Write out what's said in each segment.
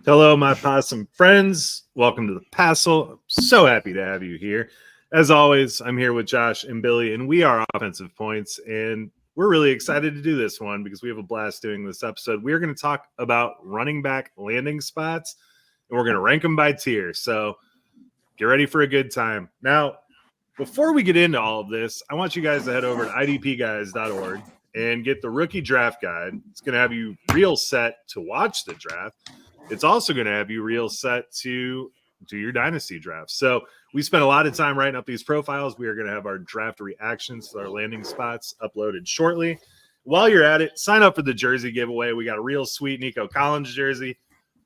Hello, my possum friends. Welcome to the Passel. I'm so happy to have you here. As always, I'm here with Josh and Billy, and we are Offensive Points. And we're really excited to do this one because we have a blast doing this episode. We're going to talk about running back landing spots, and we're going to rank them by tier. So get ready for a good time. Now, before we get into all of this, I want you guys to head over to idpguys.org and get the rookie draft guide. It's going to have you real set to watch the draft. It's also going to have you real set to do your dynasty draft. So we spent a lot of time writing up these profiles. We are going to have our draft reactions to our landing spots uploaded shortly. While you're at it, sign up for the jersey giveaway. We got a real sweet Nico Collins jersey,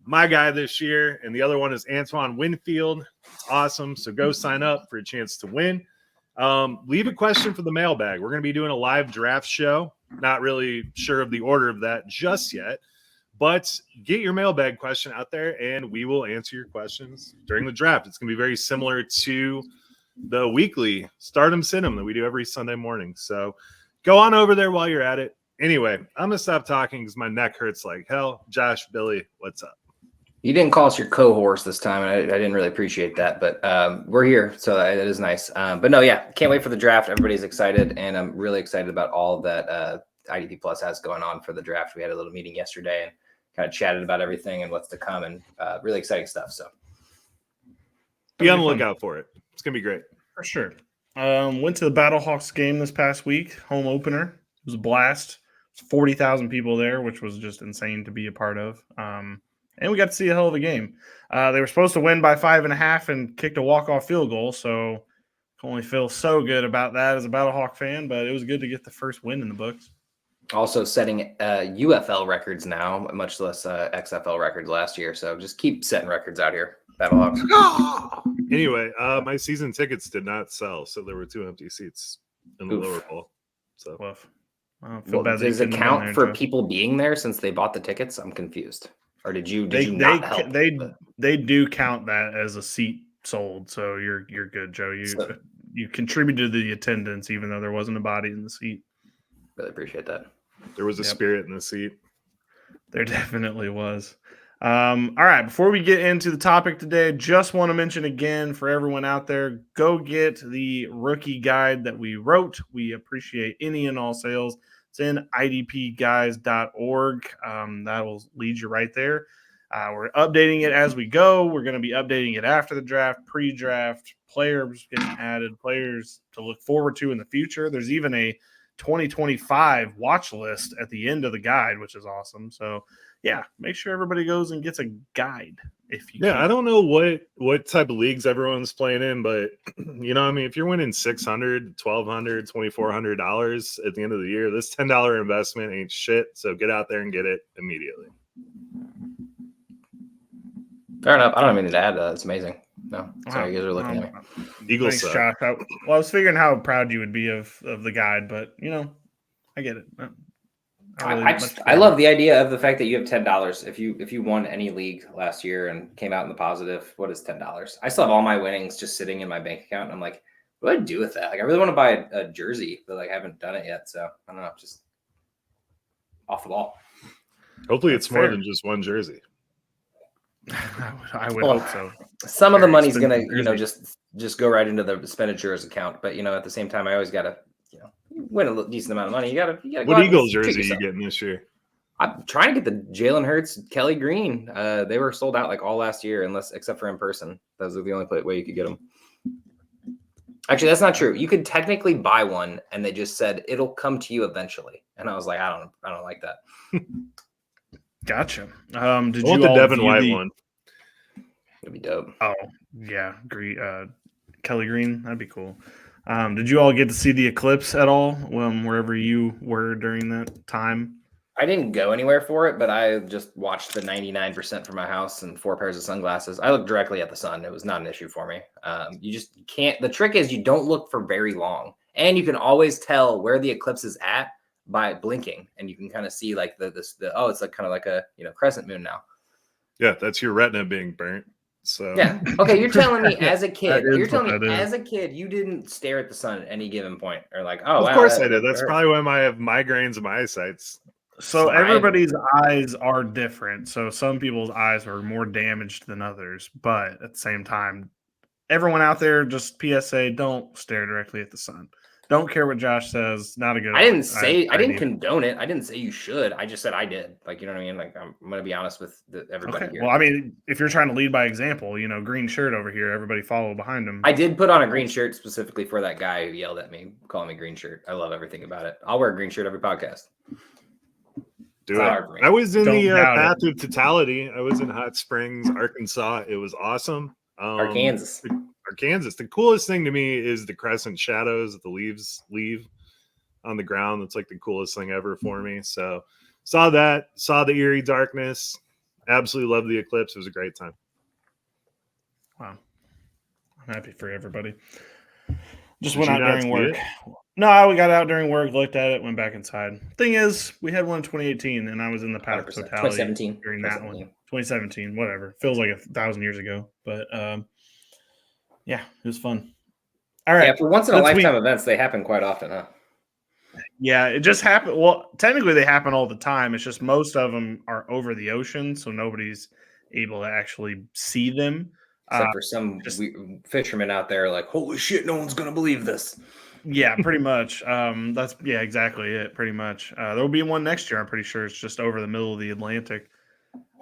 my guy this year, and the other one is Antoine Winfield. It's awesome. So go sign up for a chance to win. Leave a question for the mailbag. We're going to be doing a live draft show. Not really sure of the order of that just yet. But get your mailbag question out there, and we will answer your questions during the draft. It's going to be very similar to the weekly Stardom Sit-em that we do every Sunday morning. So go on over there while you're at it. Anyway, I'm going to stop talking because my neck hurts like hell. Josh, Billy, what's up? You didn't call us your cohorts this time, and I didn't really appreciate that. But we're here, so that is nice. But no, yeah, can't wait for the draft. Everybody's excited, and I'm really excited about all that IDP Plus has going on for the draft. We had a little meeting yesterday, and kind of chatted about everything and what's to come, and really exciting stuff. So be on the lookout for it. It's going to be great. For sure. Went to the Battlehawks game this past week, home opener. It was a blast. 40,000 people there, which was just insane to be a part of. And we got to see a hell of a game. They were supposed to win by 5.5 and kicked a walk-off field goal, so can only feel so good about that as a Battlehawk fan, but it was good to get the first win in the books. Also setting UFL records now, much less XFL records last year. So just keep setting records out here, Battlehawks. Anyway, my season tickets did not sell, so there were 2 empty seats in the lower bowl. So, does it count for people being there since they bought the tickets? I'm confused. Or did you not help? They do count that as a seat sold, so you're good, Joe. You contributed to the attendance, even though there wasn't a body in the seat. Really appreciate that. There was a spirit in the seat. There definitely was. All right, before we get into the topic today, just want to mention again for everyone out there, go get the rookie guide that we wrote. We appreciate any and all sales. It's in idpguys.org. That will lead you right there. We're updating it as we go. We're going to be updating it after the draft, pre-draft, players getting added, players to look forward to in the future. There's even a 2025 watch list at the end of the guide, which is awesome. So yeah, make sure everybody goes and gets a guide if you can. I don't know what type of leagues everyone's playing in, but if you're winning $600, $1,200, $2,400 at the end of the year, this $10 investment ain't shit. So get out there and get it immediately. Fair enough. I don't even need to add that. It's amazing. No, sorry, you guys are looking at me. Eagles. Thanks, Josh. I was figuring how proud you would be of the guide, but I get it. I love the idea of the fact that you have $10. If you won any league last year and came out in the positive, what is $10? I still have all my winnings just sitting in my bank account. And I'm like, what do I do with that? Like, I really want to buy a jersey, but I haven't done it yet. So I don't know, just off the ball. Hopefully, it's more than just one jersey. I would hope so. Some of the money's gonna, just go right into the expenditures account. But at the same time, I always gotta, win a decent amount of money. You gotta. What Eagles jersey are you getting this year? I'm trying to get the Jalen Hurts, Kelly Green. They were sold out like all last year, except for in person. Those are the only way you could get them. Actually, that's not true. You could technically buy one, and they just said it'll come to you eventually. And I was like, I don't like that. Gotcha. Did I want you the all Devin White one? That'd be dope. Oh yeah, Kelly Green. That'd be cool. Did you all get to see the eclipse at all? Wherever you were during that time? I didn't go anywhere for it, but I just watched the 99% from my house and 4 pairs of sunglasses. I looked directly at the sun. It was not an issue for me. You just can't. The trick is you don't look for very long, and you can always tell where the eclipse is at by blinking, and you can kind of see like it's like kind of like a crescent moon now. Yeah, that's your retina being burnt. So yeah, okay. You're telling me as a kid, you didn't stare at the sun at any given point, or like, of course I did. That's probably why I have migraines and my eyesight's So everybody's eyes are different. So some people's eyes are more damaged than others, but at the same time, everyone out there, just PSA, don't stare directly at the sun. Don't care what Josh says. Not a good. I didn't condone it. I didn't say you should. I just said I did. Like, you know what I mean? Like, I'm going to be honest with everybody here. Well, I mean, if you're trying to lead by example, green shirt over here, everybody follow behind him. I did put on a green shirt specifically for that guy who yelled at me, calling me green shirt. I love everything about it. I'll wear a green shirt every podcast. Do it. I was in the path of totality. I was in Hot Springs, Arkansas. It was awesome. Arkansas. The coolest thing to me is the crescent shadows that the leaves leave on the ground. That's like the coolest thing ever for me. So saw that, saw the eerie darkness. Absolutely loved the eclipse. It was a great time. Wow. I'm happy for everybody. Just went out during work. No, we got out during work, looked at it, went back inside. Thing is, we had one in 2018, and I was in the path of totality 2017 during that one. 2017, whatever. Feels like 1,000 years ago, but yeah, it was fun. All right. Yeah, for once in a lifetime events, they happen quite often, huh? Yeah, it just happened. Well, technically, they happen all the time. It's just most of them are over the ocean, so nobody's able to actually see them. Except for some fishermen out there, like, holy shit, no one's gonna believe this. Yeah, pretty much. That's exactly it. Pretty much. There will be one next year. I'm pretty sure it's just over the middle of the Atlantic.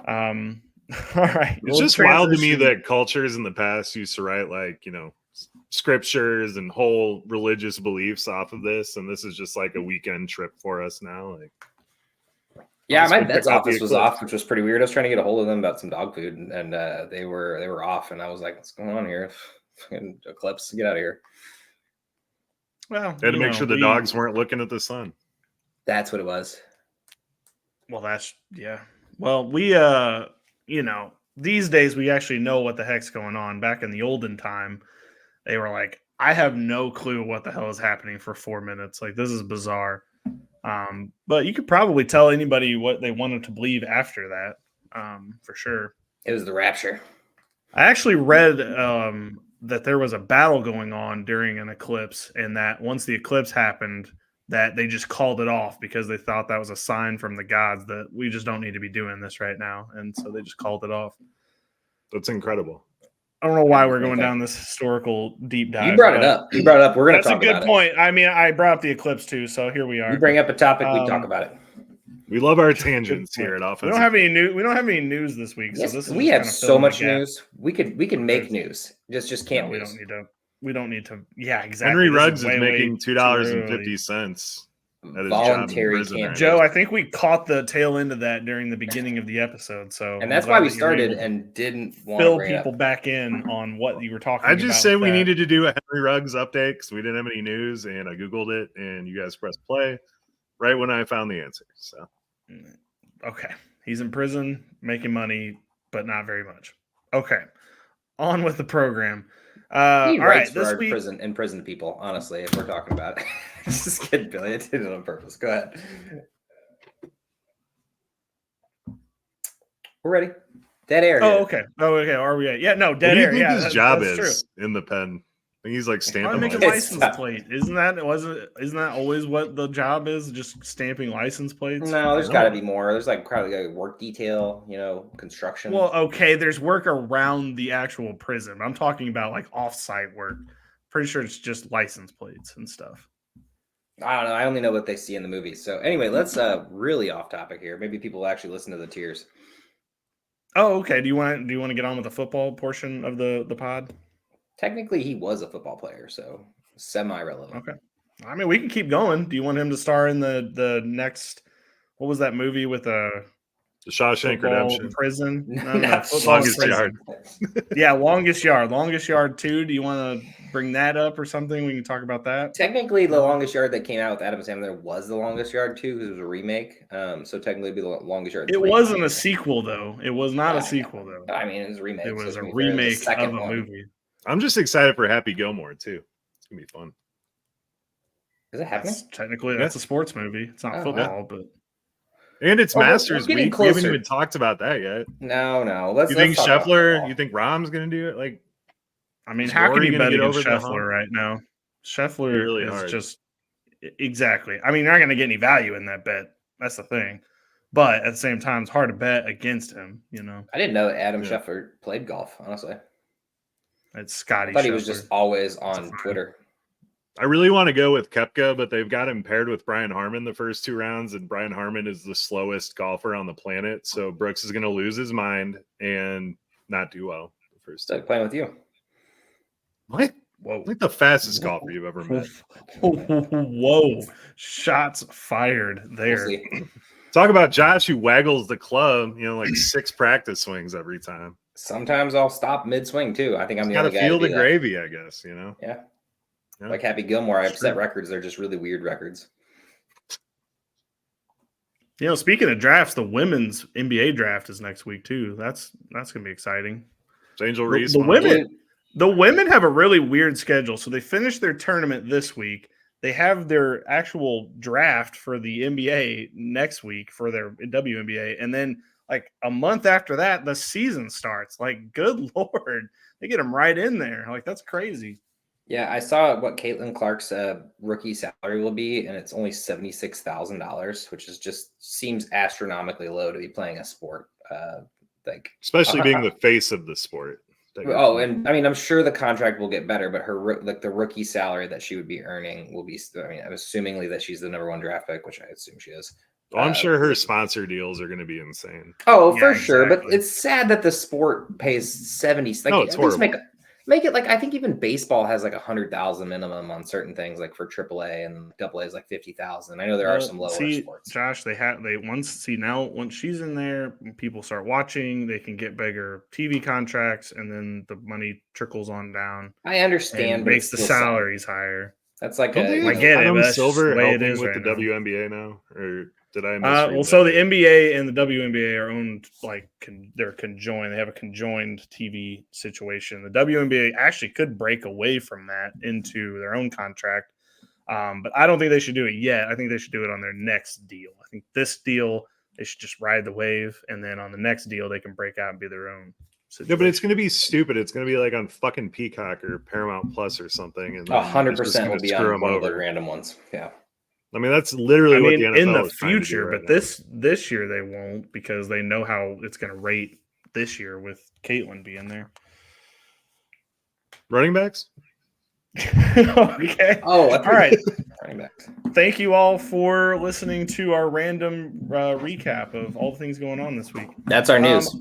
All right. It's just wild to me that cultures in the past used to write scriptures and whole religious beliefs off of this, and this is just like a weekend trip for us now. Yeah, my vet's office was off, which was pretty weird. I was trying to get a hold of them about some dog food, and they were off, and I was like, "What's going on here? Eclipse, get out of here!" Well, they had to make sure the dogs weren't looking at the sun. That's what it was. Well, Well, we these days we actually know what the heck's going on. Back in the olden time, they were like, I have no clue what the hell is happening for 4 minutes. Like, this is bizarre. But you could probably tell anybody what they wanted to believe after that, for sure. It was the rapture. I actually read that there was a battle going on during an eclipse, and that once the eclipse happened, that they just called it off because they thought that was a sign from the gods that we just don't need to be doing this right now. And so they just called it off. That's incredible. I don't know why we're going down this historical deep dive. You brought it up. We're going to talk about it. That's a good point. I mean, I brought up the eclipse too, so here we are. You bring up a topic, we talk about it. We love our tangents here at Offensive. We don't have any news. We don't have any news this week. Yes, so this is we have so much news. We can make news. Just can't. We don't need to. Yeah, exactly. Henry Ruggs is making $2.50 at his voluntary job. Joe, I think we caught the tail end of that during the beginning of the episode. So, and that's why we started and didn't want fill to people back in on what you were talking about. I just said we needed to do a Henry Ruggs update because we didn't have any news, and I Googled it, and you guys pressed play right when I found the answer. So, okay, he's in prison making money, but not very much. Okay, on with the program. All right, this week, prison people. Honestly, if we're talking about it, just kidding, Billy. I did it on purpose. Go ahead. We're ready. Dead air. Oh, okay. Are we? Yeah, no, dead air. Yeah, his job is true. In the pen. I think he's like stamping. Make a license plate. Isn't that always what the job is? Just stamping license plates? No, there's got to be more. There's probably like work detail, construction. Well, okay, there's work around the actual prison. I'm talking about like off-site work. Pretty sure it's just license plates and stuff. I don't know. I only know what they see in the movies. So anyway, let's really off topic here. Maybe people will actually listen to the tiers. Oh, okay. Do you want to get on with the football portion of the pod? Technically, he was a football player, so semi-relevant. Okay. I mean, we can keep going. Do you want him to star in the next? What was that movie with the Shawshank Redemption prison? No, Longest Yard. Yeah, Longest Yard. Longest Yard 2. Do you want to bring that up or something? We can talk about that. Technically, the Longest Yard that came out with Adam Sandler was the Longest Yard 2 because it was a remake. So technically, it'd be the Longest Yard. It wasn't a sequel though. It was not a sequel though. I mean, it was a remake. It was a remake of a movie. I'm just excited for Happy Gilmore too. It's gonna be fun. Is it happening? Technically, that's a sports movie. It's not football, but it's Masters Week. We haven't even talked about that yet. No. You think Scheffler? You think Rahm's gonna do it? Like, I mean, how can you bet against Scheffler right now? Scheffler is just exactly. I mean, you're not gonna get any value in that bet. That's the thing. But at the same time, it's hard to bet against him. I didn't know that Adam Yeah. Schefter played golf. Honestly, It's Scotty. I thought he was Scheffler. just always on Twitter. I really want to go with Koepka, but they've got him paired with Brian Harmon the first 2 rounds, and Brian Harmon is the slowest golfer on the planet. So Brooks is going to lose his mind and not do well the first So 2. playing with you. What? Whoa. Like the fastest golfer you've ever met. Whoa. Shots fired We'll there. see. Talk about Josh who waggles the club, like 6 practice swings every time. Sometimes I'll stop mid swing too. I think I'm the Got only to guy. feel to the do that. gravy, I guess. Yeah. Yeah. Like Happy Gilmore, I It's upset true. records. They're just really weird records. Speaking of drafts, the women's NBA draft is next week too. That's gonna be exciting. Angel The Reese. women have a really weird schedule. So they finish their tournament this week. They have their actual draft for the NBA next week for their WNBA, and then like a month after that, the season starts. Like, good Lord, they get them right in there. Like, that's crazy. Yeah, I saw what Caitlin Clark's rookie salary will be, and it's only $76,000, which is just seems astronomically low to be playing a sport. Especially being the face of the sport. Oh, and I mean, I'm sure the contract will get better, but her the rookie salary that she would be earning will be. I mean, I'm assumingly that she's the #1 draft pick, which I assume she is. Well, I'm sure her sponsor deals are going to be insane. Oh, Yeah, for sure. But exactly. it's sad that the sport pays 70. Like, No, it's at least horrible. make it like I think even baseball has like 100,000 minimum on certain things, like for AAA, and AA is like 50,000. I know there are some lower sports. Josh, once she's in there, people start watching. They can get bigger TV contracts, and then the money trickles on down. I understand, And but makes it's the still sad. salaries higher. That's like Don't they I have get it, Adam but that's just Silver the way it helping is with right the now. WNBA now, or did I misread Well, that? so the NBA and the WNBA are owned they're conjoined. They have a conjoined TV situation. The WNBA actually could break away from that into their own contract, but I don't think they should do it yet. I think they should do it on their next deal. I think this deal they should just ride the wave, and then on the next deal they can break out and be their own situation. Yeah, but it's going to be stupid. It's going to be like on fucking Peacock or Paramount Plus or something. And 100% will be on them one of the over. random ones. Yeah. I mean, that's literally what the NFL in the is trying to do future, right but now. this year they won't because they know how it's going to rate this year with Caitlin being there. Running backs? Okay. Oh, All right. Running backs. Thank you all for listening to our random recap of all the things going on this week. That's our news.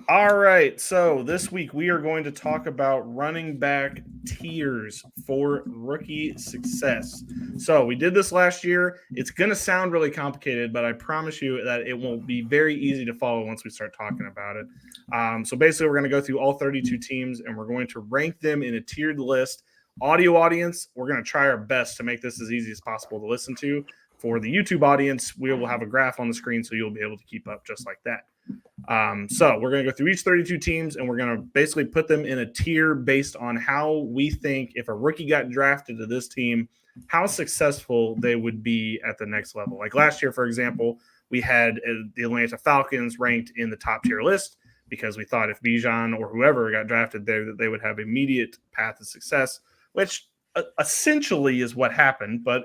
All right. So this week we are going to talk about running back tiers for rookie success. So we did this last year. It's going to sound really complicated, but I promise you that it will be very easy to follow once we start talking about it. So basically we're going to go through all 32 teams and we're going to rank them in a tiered list. Audio audience, we're going to try our best to make this as easy as possible to listen to. For the YouTube audience, we will have a graph on the screen so you'll be able to keep up just like that. So we're going to go through each 32 teams and we're going to basically put them in a tier based on how we think if a rookie got drafted to this team, how successful they would be at the next level. Like last year, for example, we had the Atlanta Falcons ranked in the top tier list because we thought if Bijan or whoever got drafted there, that they would have immediate path to success, which essentially is what happened. But,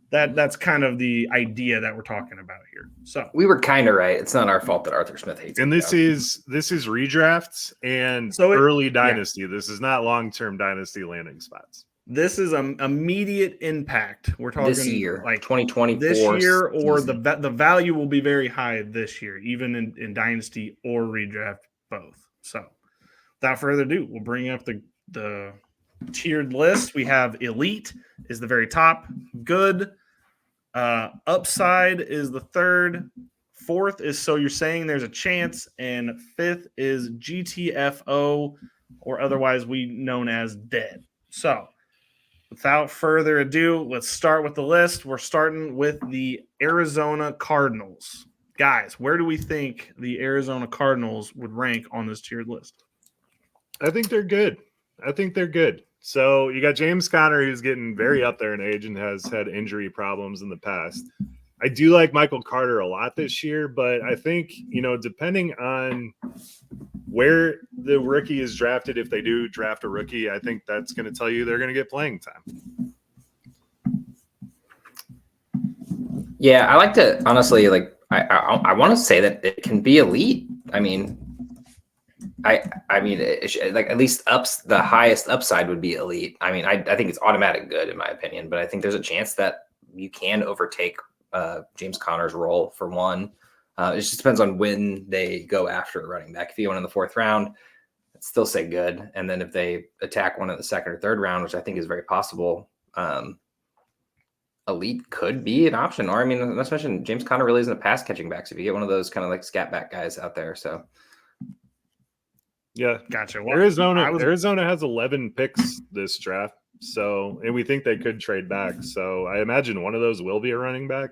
that's kind of the idea that we're talking about here. So We were kind of right. It's not our fault that Arthur Smith hates And it, this though. is redrafts and So early dynasty. Yeah. This is not long-term dynasty landing spots. This is an immediate impact. We're talking this year, like 2024. this year, or season. the value will be very high this year, even in dynasty or redraft, both. So, without further ado, we'll bring up the tiered list. We have elite is the very top, good, upside is the third, fourth is so you're saying there's a chance, and fifth is GTFO, or otherwise we known as dead. So. Without further ado, let's start with the list. We're starting with the Arizona Cardinals. Guys, where do we think the Arizona Cardinals would rank on this tiered list? I think they're good. So you got James Conner, who's getting very up there in age and has had injury problems in the past. I do like Michael Carter a lot this year, but I think, depending on where the rookie is drafted, if they do draft a rookie, I think that's going to tell you they're going to get playing time. Yeah, I like to honestly I want to say that it can be elite. I mean, like at least the highest upside would be elite. I mean, I think it's automatic good in my opinion, but I think there's a chance that you can overtake James Conner's role for one. It just depends on when they go after a running back. If you went in the 4th round, I'd still say good. And then if they attack one in the 2nd or 3rd round, which I think is very possible, elite could be an option. Or I mean, let's mention James Conner really isn't a pass catching back. So if you get one of those kind of like scat back guys out there, so. Yeah, Gotcha. Well, Arizona has 11 picks this draft, so and we think they could trade back. So I imagine one of those will be a running back.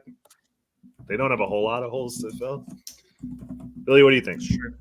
They don't have a whole lot of holes to fill. Billy, what do you think? Sure.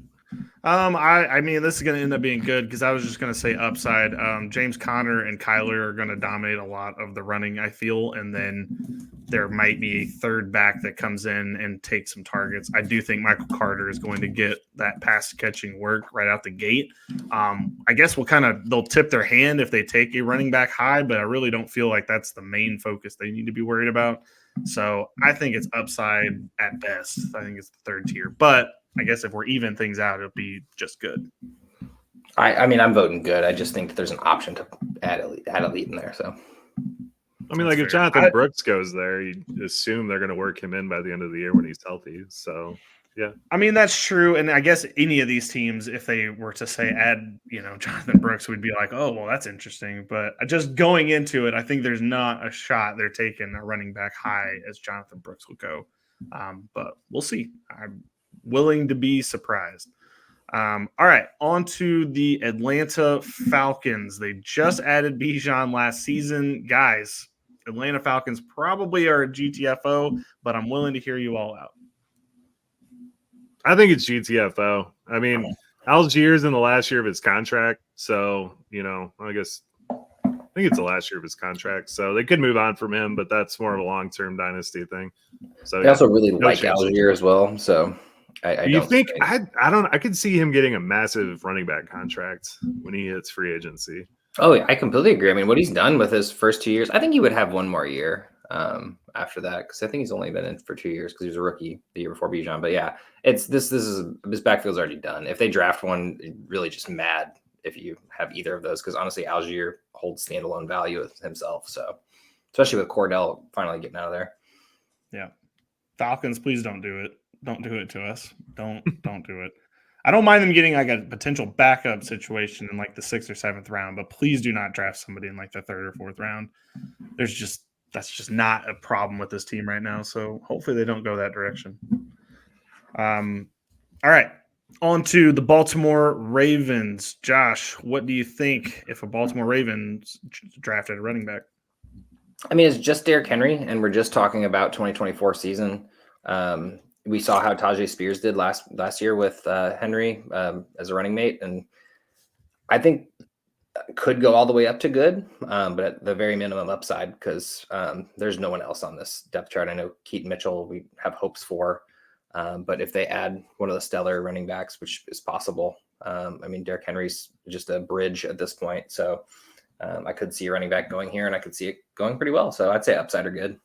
I mean, this is going to end up being good because I was just going to say upside. James Conner and Kyler are going to dominate a lot of the running, I feel, and then there might be a third back that comes in and takes some targets. I do think Michael Carter is going to get that pass catching work right out the gate. I guess they'll tip their hand if they take a running back high, but I really don't feel like that's the main focus they need to be worried about. So I think it's upside at best. I think it's the 3rd tier, but I guess if we're even things out, it'll be just good. I mean, I'm voting good. I just think that there's an option to add elite in there. So, I mean, like if Jonathan Brooks goes there, you assume they're going to work him in by the end of the year when he's healthy. So, yeah. I mean, that's true. And I guess any of these teams, if they were to say add, Jonathan Brooks, would be like, oh, well, that's interesting. But just going into it, I think there's not a shot they're taking a running back high as Jonathan Brooks will go. But we'll see. I'm willing to be surprised. All right, on to the Atlanta Falcons. They just added Bijan last season. Guys, Atlanta Falcons probably are a GTFO, but I'm willing to hear you all out. I think it's GTFO. I mean, Algiers in the last year of his contract. So, I guess I think it's the last year of his contract. So they could move on from him, but that's more of a long-term dynasty thing. So they also really like Algier as well. So I don't think I could see him getting a massive running back contract when he hits free agency. Oh, yeah, I completely agree. I mean, what he's done with his first 2 years, I think he would have one more year after that because I think he's only been in for 2 years because he was a rookie the year before Bijan. But yeah, it's this is his backfield's already done. If they draft one, really just mad if you have either of those because honestly, Algier holds standalone value with himself. So especially with Cordell finally getting out of there. Yeah, Falcons, please don't do it. Don't do it to us. Don't do it. I don't mind them getting like a potential backup situation in like the 6th or 7th round, but please do not draft somebody in like the 3rd or 4th round. That's just not a problem with this team right now. So hopefully they don't go that direction. All right. On to the Baltimore Ravens. Josh, what do you think if a Baltimore Ravens drafted a running back? I mean, it's just Derrick Henry, and we're just talking about 2024 season. We saw how Tajay Spears did last year with Henry as a running mate, and I think could go all the way up to good, but at the very minimum upside because there's no one else on this depth chart. I know Keaton Mitchell we have hopes for, but if they add one of the stellar running backs, which is possible, I mean, Derrick Henry's just a bridge at this point, so I could see a running back going here, and I could see it going pretty well. So I'd say upside or good.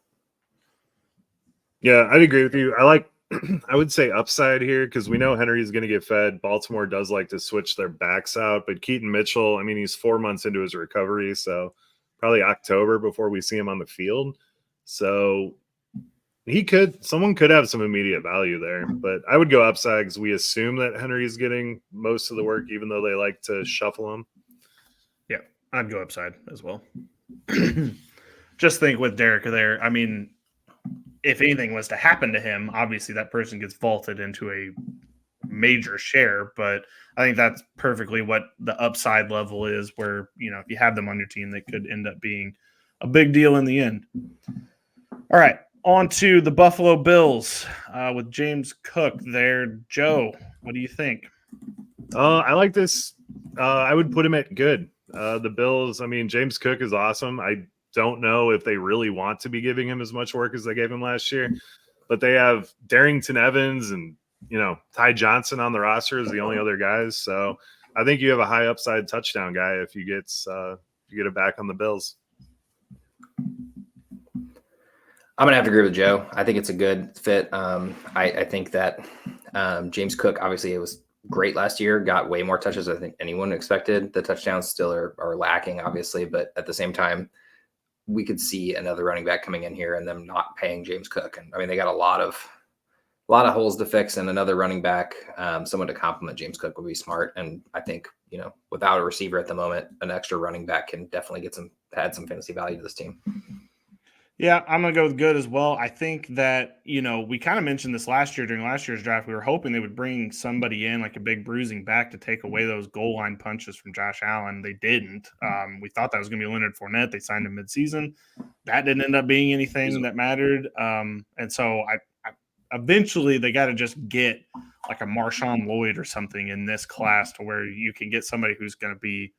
Yeah, I'd agree with you. I would say upside here because we know Henry's going to get fed. Baltimore does like to switch their backs out, but Keaton Mitchell, I mean, he's 4 months into his recovery, so probably October before we see him on the field. So someone could have some immediate value there, but I would go upside because we assume that Henry's getting most of the work, even though they like to shuffle him. Yeah, I'd go upside as well. Just think with Derrick there, I mean, if anything was to happen to him, obviously that person gets vaulted into a major share, but I think that's perfectly what the upside level is where, if you have them on your team, they could end up being a big deal in the end. All right, on to the Buffalo Bills with James Cook there. Joe, what do you think? I like this. I would put him at good. The Bills, I mean, James Cook is awesome. I don't know if they really want to be giving him as much work as they gave him last year, but they have Darrington Evans and, Ty Johnson on the roster as the only other guys. So I think you have a high upside touchdown guy if you get it back on the Bills. I'm going to have to agree with Joe. I think it's a good fit. I think that James Cook, obviously, it was great last year, got way more touches than I think anyone expected. The touchdowns still are lacking, obviously, but at the same time, we could see another running back coming in here and them not paying James Cook. And I mean, they got a lot of holes to fix, and another running back, someone to complement James Cook would be smart. And I think, without a receiver at the moment, an extra running back can definitely add some fantasy value to this team. Yeah, I'm going to go with good as well. I think that, we kind of mentioned this last year during last year's draft. We were hoping they would bring somebody in, like a big bruising back, to take away those goal line punches from Josh Allen. They didn't. We thought that was going to be Leonard Fournette. They signed him midseason. That didn't end up being anything that mattered. And so I eventually they got to just get like a Marshawn Lloyd or something in this class to where you can get somebody who's going to be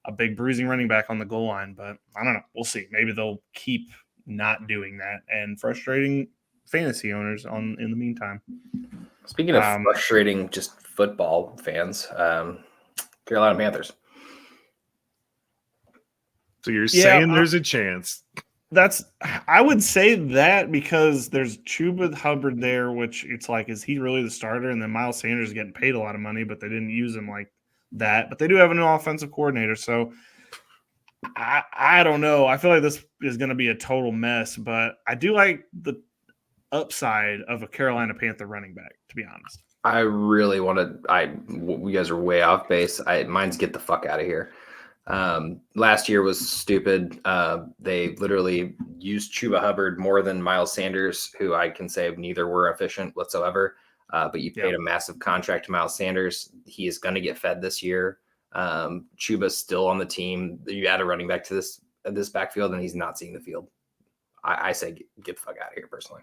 a big bruising running back on the goal line. But I don't know. We'll see. Maybe they'll keep not doing that and frustrating fantasy owners in the meantime. Speaking of frustrating just football fans, Carolina Panthers. So you're saying there's a chance? I would say that because there's Chuba Hubbard there, which it's like, is he really the starter? And then Miles Sanders is getting paid a lot of money, but they didn't use him like that. But they do have a new offensive coordinator, so I don't know. I feel like this is going to be a total mess, but I do like the upside of a Carolina Panther running back, to be honest. I really want to. You guys are way off base. Mine's get the fuck out of here. Last year was stupid. They literally used Chuba Hubbard more than Miles Sanders, who I can say neither were efficient whatsoever. But you paid a massive contract to Miles Sanders. He is going to get fed this year. Chuba's still on the team. You add a running back to this backfield, and he's not seeing the field. I say get the fuck out of here, personally.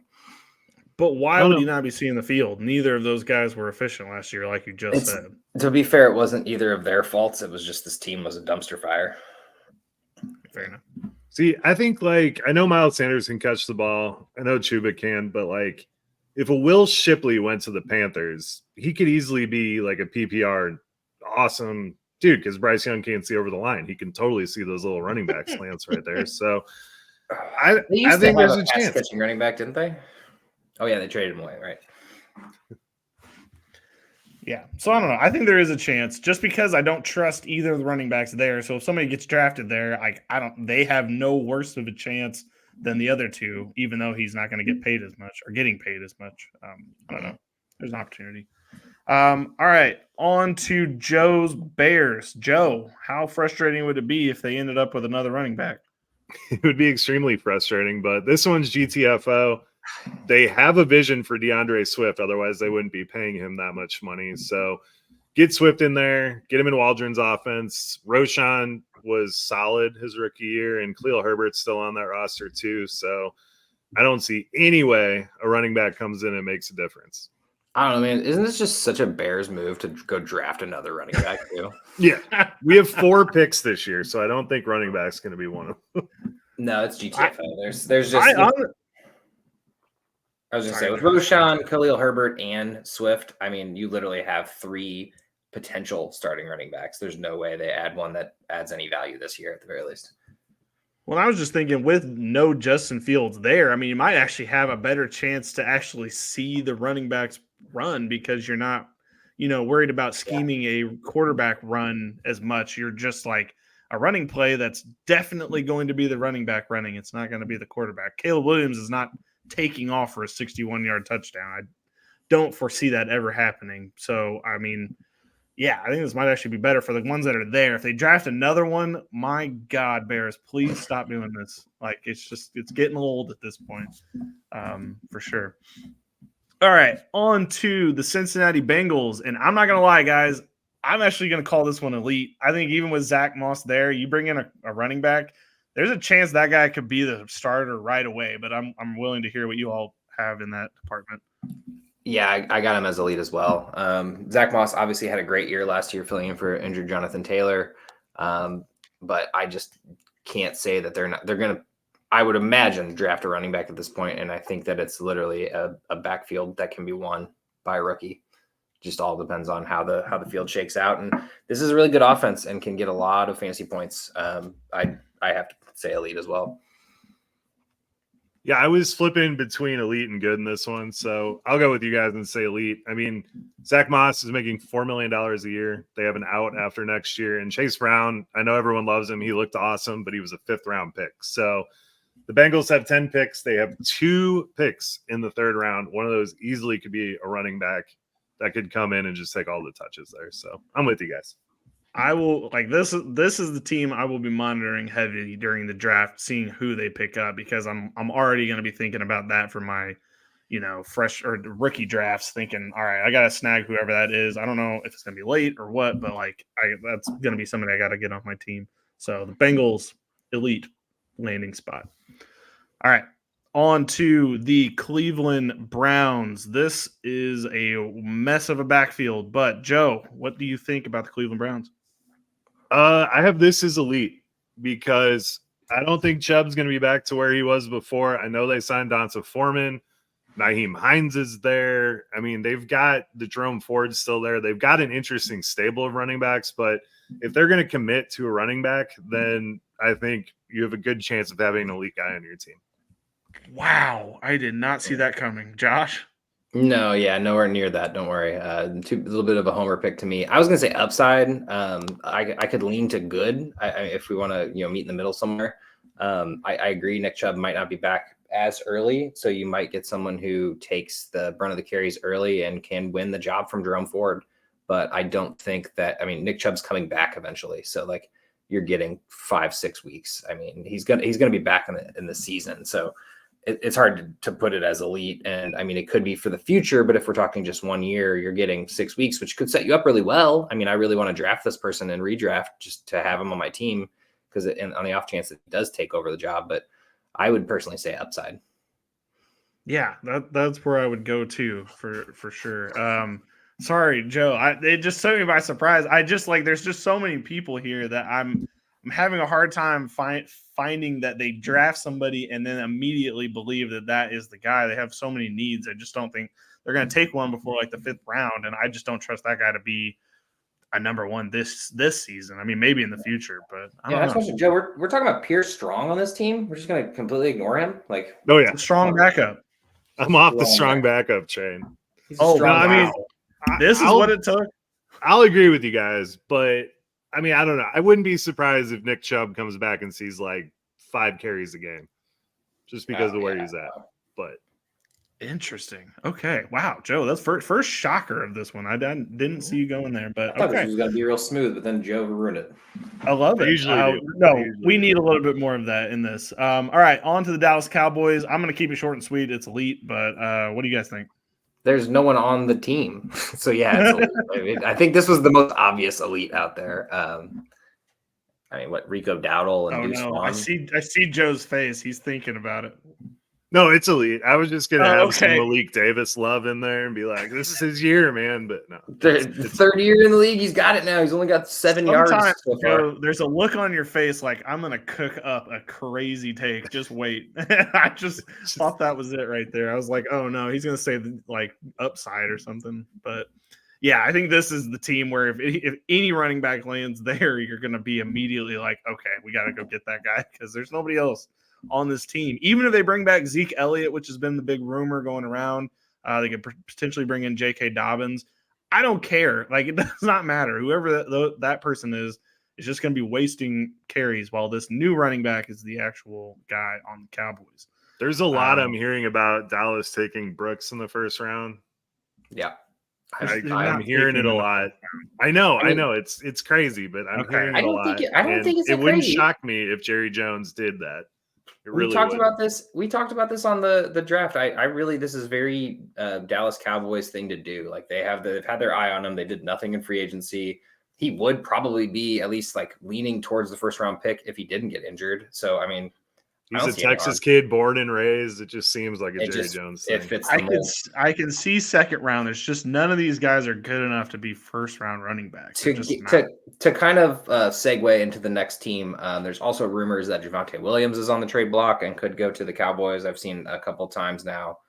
But why would he not be seeing the field? Neither of those guys were efficient last year, like you just said. To be fair, it wasn't either of their faults. It was just this team was a dumpster fire. Fair enough. See, I think I know Miles Sanders can catch the ball. I know Chuba can, but if a Will Shipley went to the Panthers, he could easily be like a PPR awesome dude, because Bryce Young can't see over the line. He can totally see those little running back slants right there. So I think there's a chance. Catching running back, didn't they? Oh yeah, they traded him away, right? Yeah. So I don't know. I think there is a chance, just because I don't trust either of the running backs there. So if somebody gets drafted there, they have no worse of a chance than the other two, even though he's not going to get paid as much or getting paid as much. I don't know. There's an opportunity. All right, on to Joe's Bears. Joe, how frustrating would it be if they ended up with another running back? It would be extremely frustrating, but this one's GTFO. They have a vision for DeAndre Swift. Otherwise, they wouldn't be paying him that much money. So get Swift in there, get him in Waldron's offense. Roschon was solid his rookie year, and Khalil Herbert's still on that roster too. So I don't see any way a running back comes in and makes a difference. I don't know, man. Isn't this just such a Bears move to go draft another running back too? Yeah. We have 4 picks this year, so I don't think running back's going to be one of them. No, it's GTFO. There's just I was going to say, with Roschon, Khalil Herbert, and Swift, I mean, you literally have 3 potential starting running backs. There's no way they add one that adds any value this year at the very least. Well, I was just thinking, with no Justin Fields there, I mean, you might actually have a better chance to actually see the running backs run, because you're not, worried about scheming a quarterback run as much. You're just like a running play that's definitely going to be the running back running. It's not going to be the quarterback. Caleb Williams is not taking off for a 61-yard touchdown. I don't foresee that ever happening. So, I mean, yeah, I think this might actually be better for the ones that are there. If they draft another one, my God, Bears, please stop doing this. It's getting old at this point, for sure. All right, on to the Cincinnati Bengals. And I'm not going to lie, guys, I'm actually going to call this one elite. I think even with Zach Moss there, you bring in a running back, there's a chance that guy could be the starter right away. But I'm willing to hear what you all have in that department. Yeah, I got him as elite as well. Zach Moss obviously had a great year last year, filling in for injured Jonathan Taylor. But I just can't say that they're going to, I would imagine, draft a running back at this point. And I think that it's literally a backfield that can be won by a rookie. Just all depends on how the field shakes out. And this is a really good offense and can get a lot of fantasy points. I have to say elite as well. Yeah, I was flipping between elite and good in this one, so I'll go with you guys and say elite. I mean, Zach Moss is making $4 million a year. They have an out after next year. And Chase Brown, I know everyone loves him. He looked awesome, but he was a 5th-round pick. So the Bengals have 10 picks. They have 2 picks in the 3rd round. One of those easily could be a running back that could come in and just take all the touches there. So I'm with you guys. I will like this. This is the team I will be monitoring heavily during the draft, seeing who they pick up, because I'm already going to be thinking about that for my, fresh or rookie drafts. Thinking, all right, I got to snag whoever that is. I don't know if it's going to be late or what, but that's going to be somebody I got to get off my team. So the Bengals elite landing spot. All right, on to the Cleveland Browns. This is a mess of a backfield, but Joe, what do you think about the Cleveland Browns? I have this as elite because I don't think Chubb's going to be back to where he was before. I know they signed Donta Foreman. Nyheim Hines is there. I mean, they've got the Jerome Ford still there. They've got an interesting stable of running backs, but if they're going to commit to a running back, then I think you have a good chance of having an elite guy on your team. Wow, I did not see that coming. Josh? No, yeah, nowhere near that. Don't worry. A little bit of a homer pick to me. I was going to say upside. I could lean to good if we want to meet in the middle somewhere. I agree. Nick Chubb might not be back as early, so you might get someone who takes the brunt of the carries early and can win the job from Jerome Ford. But I don't think that. I mean, Nick Chubb's coming back eventually, so you're getting 5-6 weeks. I mean, he's gonna be back in the season, so. It's hard to put it as elite. And I mean, it could be for the future, but if we're talking just 1 year, you're getting 6 weeks, which could set you up really well. I mean, I really want to draft this person and redraft just to have him on my team because on the off chance that he does take over the job. But I would personally say upside. Yeah, that's where I would go to for sure. Sorry, Joe. It just took me by surprise. There's just so many people here that I'm having a hard time finding that they draft somebody and then immediately believe that is the guy. They have so many needs. I just don't think they're going to take one before the 5th round, and I just don't trust that guy to be a number one this season. I mean, maybe in the future, but I don't know. Joe, we're talking about Pierce Strong on this team. We're just going to completely ignore him. Oh yeah, strong backup. I'm off the strong backup train. Oh no, I mean, this is what it took. I'll agree with you guys, but I mean, I don't know. I wouldn't be surprised if Nick Chubb comes back and sees 5 carries a game just because of where he's at. But interesting. Okay. Wow, Joe, that's first shocker of this one. I didn't see you going there, but I thought this was going to be real smooth, but then Joe ruined it. I love it. We need a little bit more of that in this. All right, on to the Dallas Cowboys. I'm going to keep it short and sweet. It's elite, but what do you guys think? There's no one on the team. So, yeah, it's elite. I think this was the most obvious elite out there. I mean, Rico Dowdle and Deuce Vaughn? I see Joe's face. He's thinking about it. No, it's elite. I was just going to have some Malik Davis love in there and be like, this is his year, man. But no. It's 3rd year in the league. He's got it now. He's only got 7 yards so far. Joe, there's a look on your face like, I'm going to cook up a crazy take. Just wait. I just thought that was it right there. I was like, oh, no, he's going to say upside or something. But, yeah, I think this is the team where if any running back lands there, you're going to be immediately like, okay, we got to go get that guy because there's nobody else on this team. Even if they bring back Zeke Elliott, which has been the big rumor going around, they could potentially bring in J.K. Dobbins. I don't care. It does not matter. Whoever that person is just going to be wasting carries while this new running back is the actual guy on the Cowboys. There's a lot I'm hearing about Dallas taking Brooks in the 1st round. Yeah. I'm hearing it a lot. I know it's crazy, but I'm hearing it a lot. I don't think it's it wouldn't shock me if Jerry Jones did that. We talked about this on the draft. I really, this is very Dallas Cowboys thing to do. They've had their eye on him. They did nothing in free agency. He would probably be at least leaning towards the 1st round pick if he didn't get injured. So, I mean, he's a Texas kid born and raised. It just seems like a Jerry Jones thing. It fits I can see 2nd round. It's just none of these guys are good enough to be 1st round running backs. To kind of segue into the next team, there's also rumors that Javonte Williams is on the trade block and could go to the Cowboys. I've seen a couple times now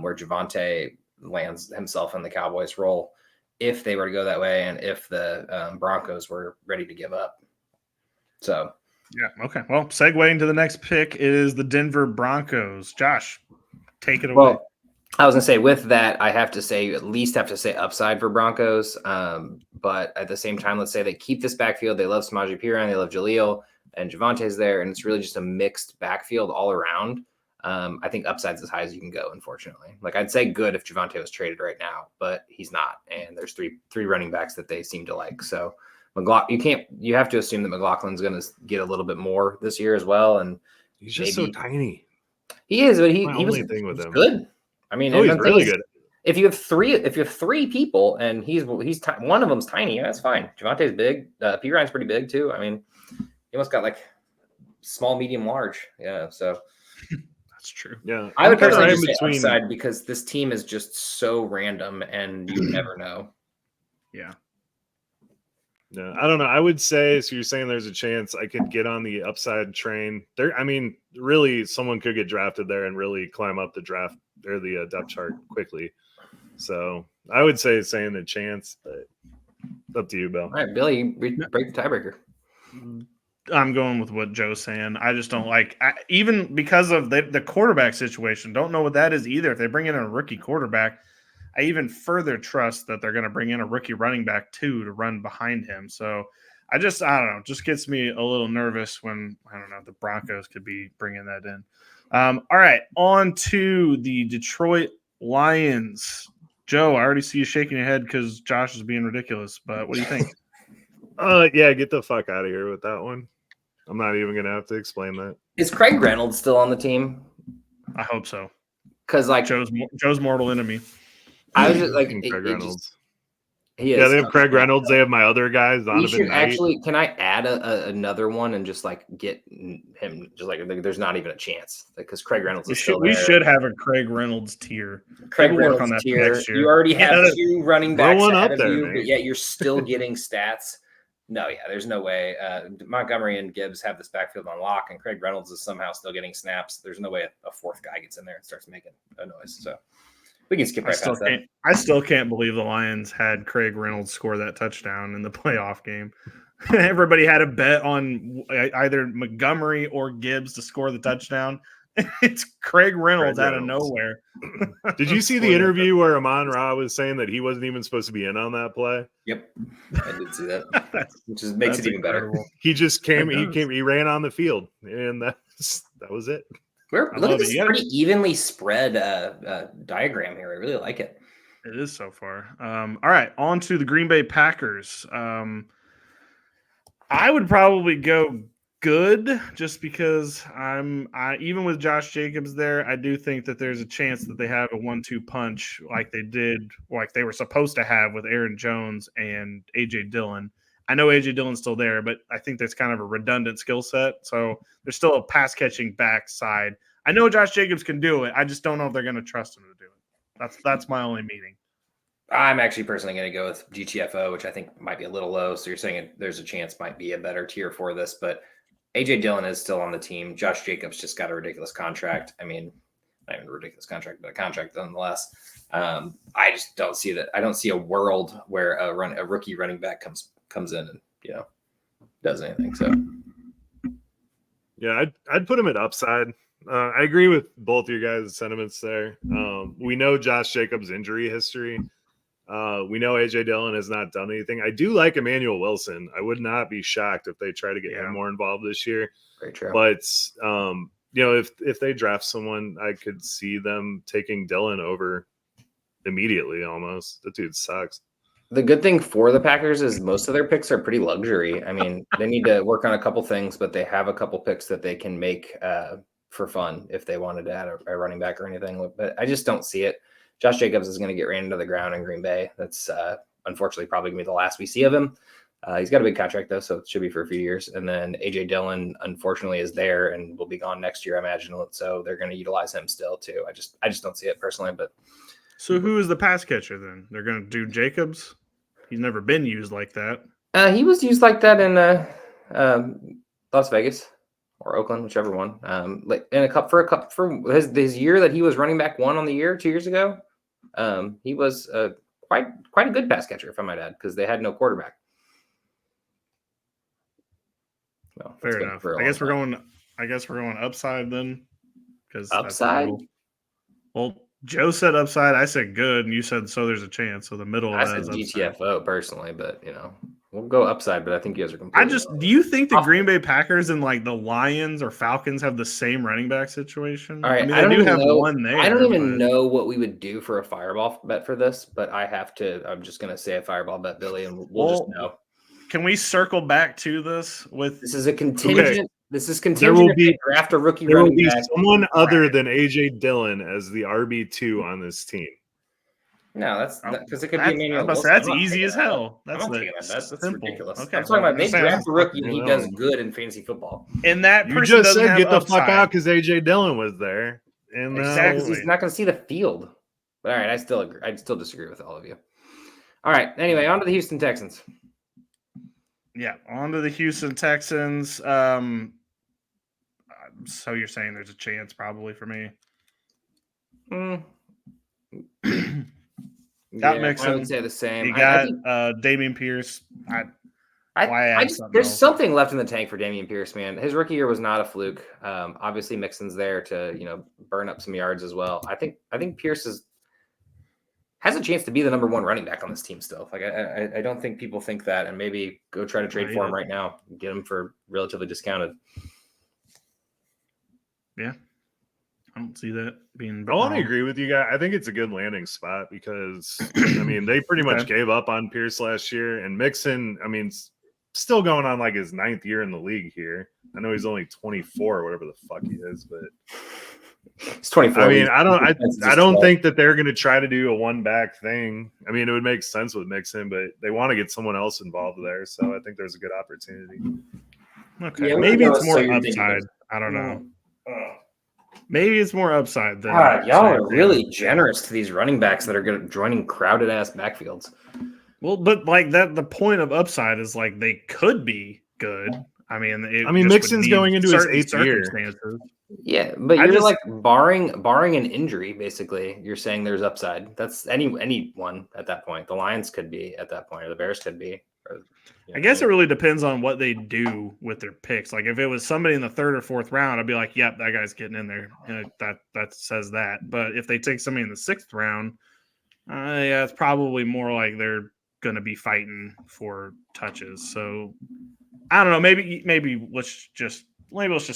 where Javonte lands himself in the Cowboys role if they were to go that way and if the Broncos were ready to give up. So Yeah. Okay. Well, segueing to the next pick is the Denver Broncos. Josh, take it away. Well, I was gonna say with that, I have to say at least have to say upside for Broncos. But at the same time, let's say they keep this backfield. They love Samaje Perine, they love Jaleel, and Javante's there, and it's really just a mixed backfield all around. I think upside's as high as you can go, unfortunately. Like I'd say good if Javante was traded right now, but he's not. And there's three running backs that they seem to like. So you have to assume that McLaughlin's gonna get a little bit more this year as well. And he's just so tiny. he is, but he was him. good. I mean, he's really good. If you have three people and he's one of them's tiny, that's fine. Javante's big. Perine's pretty big too. I mean, he almost got like small, medium, large. Yeah, so that's true. Yeah, I would personally just say upside because this team is just so random and you never know. Yeah. Yeah, I don't know. I would say, so you're saying there's a chance I could get on the upside train there. I mean, really, someone could get drafted there and really climb up the draft or the depth chart quickly. So I would say saying a chance, but it's up to you, Bill. All right, Billy, break the tiebreaker. I'm going with what Joe's saying. I just don't like, even because of the quarterback situation, don't know what that is either. If they bring in a rookie quarterback, I even further trust that they're going to bring in a rookie running back too to run behind him. So I don't know, just gets me a little nervous when, I don't know, the Broncos could be bringing that in. All right, on to the Detroit Lions. Joe, I already see you shaking your head because Josh is being ridiculous, but what do you think? Yeah, get the fuck out of here with that one. I'm not even going to have to explain that. Is Craig Reynolds still on the team? I hope so. Because like Joe's mortal enemy. I was just like Craig Reynolds. He is. Yeah, they have Craig Reynolds. They have my other guys. We should actually. Can I add another one and just like get him? Just like there's not even a chance because Craig Reynolds is still there. We should have a Craig Reynolds tier. Craig Reynolds on that tier. Next year. You already have two running backs ahead of you, but yet you're still getting stats. No, yeah, there's no way. Montgomery and Gibbs have this backfield on lock, and Craig Reynolds is somehow still getting snaps. There's no way a fourth guy gets in there and starts making a noise. So. We can skip right past that. I still can't believe the Lions had Craig Reynolds score that touchdown in the playoff game. Everybody had a bet on either Montgomery or Gibbs to score the touchdown. It's Craig Reynolds out of nowhere. Did you see the interview where Amon-Ra was saying that he wasn't even supposed to be in on that play? Yep, I did see that. Which just makes it even better. He just came. He ran on the field, and that was it. Look at this pretty evenly spread diagram here. I really like it. It is so far. All right, on to the Green Bay Packers. I would probably go good just because even with Josh Jacobs there, I do think that there's a chance that they have a 1-2 punch like they were supposed to have with Aaron Jones and A.J. Dillon. I know A.J. Dillon's still there, but I think that's kind of a redundant skill set. So there's still a pass-catching backside. I know Josh Jacobs can do it. I just don't know if they're going to trust him to do it. That's my only meaning. I'm actually personally going to go with GTFO, which I think might be a little low. So you're saying there's a chance might be a better tier for this. But A.J. Dillon is still on the team. Josh Jacobs just got a ridiculous contract. I mean, not even a ridiculous contract, but a contract nonetheless. I just don't see that. I don't see a world where a rookie running back comes in and does anything. So yeah, I'd put him at upside. I agree with both your guys' sentiments there. We know Josh Jacobs' injury history. We know A.J. Dillon has not done anything. I do like Emmanuel Wilson. I would not be shocked if they try to get him more involved this year. Very true. But if they draft someone, I could see them taking Dillon over immediately almost. The dude sucks. The good thing for the Packers is most of their picks are pretty luxury. I mean, they need to work on a couple things, but they have a couple picks that they can make for fun if they wanted to add a running back or anything. But I just don't see it. Josh Jacobs is going to get ran into the ground in Green Bay. That's unfortunately probably going to be the last we see of him. He's got a big contract, though, so it should be for a few years. And then A.J. Dillon, unfortunately, is there and will be gone next year, I imagine. So they're going to utilize him still, too. I just don't see it personally. But so who is the pass catcher then? They're going to do Jacobs? He's never been used like that. He was used like that in Las Vegas or Oakland, whichever one. Like in for his year that he was running back one on the year 2 years ago. He was quite a good pass catcher, if I might add, because they had no quarterback. No, Fair enough. I guess we're going upside then, because upside. Well, Joe said upside. I said good, and you said so. There's a chance. So the middle I of said that is upside. GTFO personally, but we'll go upside. But I think you guys are completely. Do you think the Green Bay Packers and like the Lions or Falcons have the same running back situation? All right, I mean, they do have one there. I don't even know what we would do for a fireball bet for this, but I'm just gonna say a fireball bet, Billy, and we'll just know. Can we circle back to this with? This is a contingent. Okay. This is contingent. There will be draft a rookie. There will be someone other than AJ Dillon as the RB2 on this team. No, that's because it could be Emmanuel. That's easy as hell. That's ridiculous. Okay. I'm talking about they draft a rookie and he does good in fantasy football. And that you just said get the fuck out because AJ Dillon was there. And exactly, he's not going to see the field. But all right, I still disagree with all of you. All right. Anyway, on to the Houston Texans. Yeah, on to the Houston Texans. So you're saying there's a chance probably for me? Got Mixon. I would say the same. You got Dameon Pierce. There's something left in the tank for Dameon Pierce, man. His rookie year was not a fluke. Obviously Mixon's there to burn up some yards as well. I think Pierce has a chance to be the number one running back on this team still. Like I don't think people think that, and maybe go try to trade for him right now, get him for relatively discounted. Yeah. I don't see that being. I want to agree with you guys. I think it's a good landing spot because I mean they pretty much gave up on Pierce last year, and Mixon, I mean, still going on like his 9th year in the league here. I know he's only 24 or whatever the fuck he is, but he's 24. I mean, I don't think that they're going to try to do a one back thing. I mean, it would make sense with Mixon, but they want to get someone else involved there, so I think there's a good opportunity. Okay, yeah, maybe it's more upside. I don't know. Maybe it's more upside than y'all are really generous to these running backs that are joining crowded ass backfields. Well, but like that, the point of upside is like they could be good. I mean, Mixon's going into his 8th year. Yeah, but you're like barring an injury, basically, you're saying there's upside. That's anyone at that point. The Lions could be at that point, or the Bears could be. I guess it really depends on what they do with their picks. Like if it was somebody in the 3rd or 4th round, I'd be like, "Yep, that guy's getting in there." And that says that. But if they take somebody in the 6th round, yeah, it's probably more like they're going to be fighting for touches. So I don't know. Maybe let's just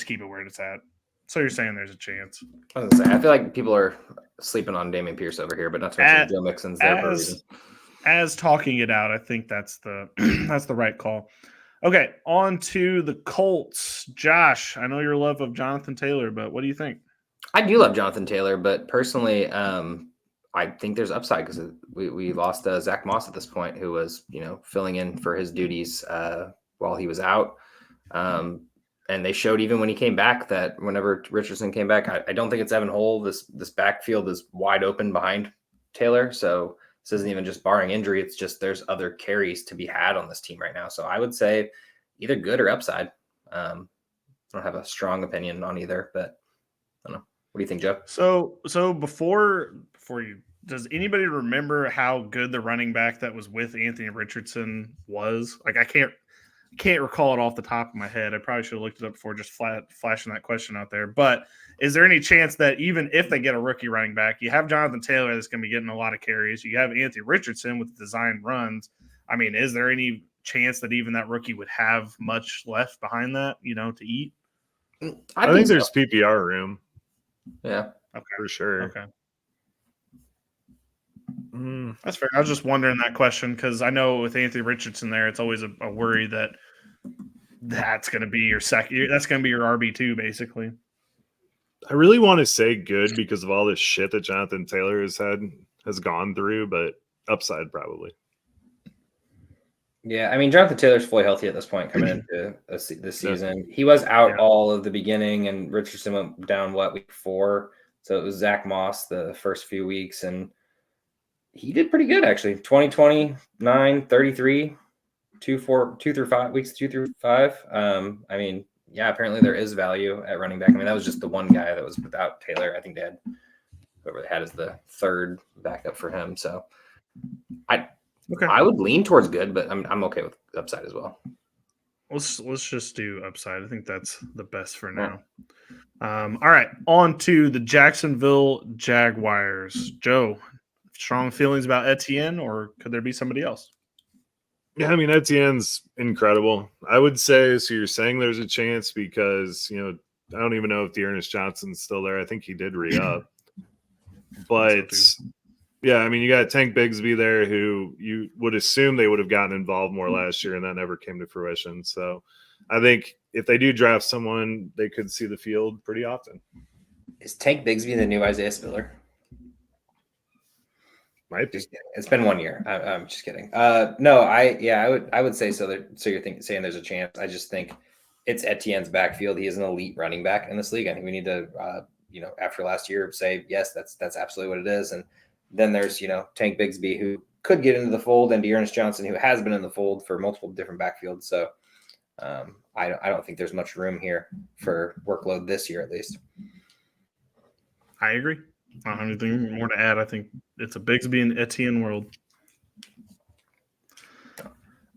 keep it where it's at. So you're saying there's a chance? I was gonna say, I feel like people are sleeping on Dameon Pierce over here, but not to mention Joe Mixon's there for a reason. As talking it out, I think that's the that's the right call. Okay, on to the Colts. Josh, I know your love of Jonathan Taylor, but what do you think? I do love Jonathan Taylor, but personally, I think there's upside because we lost Zach Moss at this point, who was filling in for his duties while he was out. And they showed even when he came back that whenever Richardson came back, I don't think it's Evan Hull. This backfield is wide open behind Taylor, so. This isn't even just barring injury. It's just there's other carries to be had on this team right now. So I would say either good or upside. I don't have a strong opinion on either, but I don't know. What do you think, Joe? So before you, does anybody remember how good the running back that was with Anthony Richardson was? Like I can't recall it off the top of my head. I probably should have looked it up before just flashing that question out there. But is there any chance that even if they get a rookie running back, you have Jonathan Taylor that's going to be getting a lot of carries. You have Anthony Richardson with design runs. I mean, is there any chance that even that rookie would have much left behind that, to eat? I think there's PPR room. Yeah. Okay. For sure. Okay. That's fair. I was just wondering that question because I know with Anthony Richardson there, it's always a worry that that's going to be your second. That's going to be your RB2 basically. I really want to say good because of all this shit that Jonathan Taylor has gone through, but upside probably. Yeah, I mean Jonathan Taylor's fully healthy at this point coming into this season. He was out all of the beginning, and Richardson went down week 4, so it was Zach Moss the first few weeks, and he did pretty good actually. 20, 33, 2 through 5 weeks, 2 through 5. I mean. Yeah, apparently there is value at running back. I mean, that was just the one guy that was without Taylor. I think they had whoever they had as the 3rd backup for him. So I would lean towards good, but I'm okay with upside as well. Let's just do upside. I think that's the best for now. All right, on to the Jacksonville Jaguars. Joe, strong feelings about Etienne, or could there be somebody else? Yeah, I mean, Etienne's incredible. I would say, so you're saying there's a chance because, I don't even know if Dearness Johnson's still there. I think he did re-up. But, yeah, I mean, you got Tank Bigsby there who you would assume they would have gotten involved more last year, and that never came to fruition. So I think if they do draft someone, they could see the field pretty often. Is Tank Bigsby the new Isaiah Spiller? Might be. Just kidding. It's been 1 year. I'm just kidding. No, I would say so. So you're saying there's a chance. I just think it's Etienne's backfield. He is an elite running back in this league. I think we need to, after last year, say yes, that's absolutely what it is. And then there's Tank Bigsby, who could get into the fold, and Dearness Johnson, who has been in the fold for multiple different backfields. So I don't think there's much room here for workload this year, at least. I agree. I don't have anything more to add. I think it's a Bigsby and Etienne world.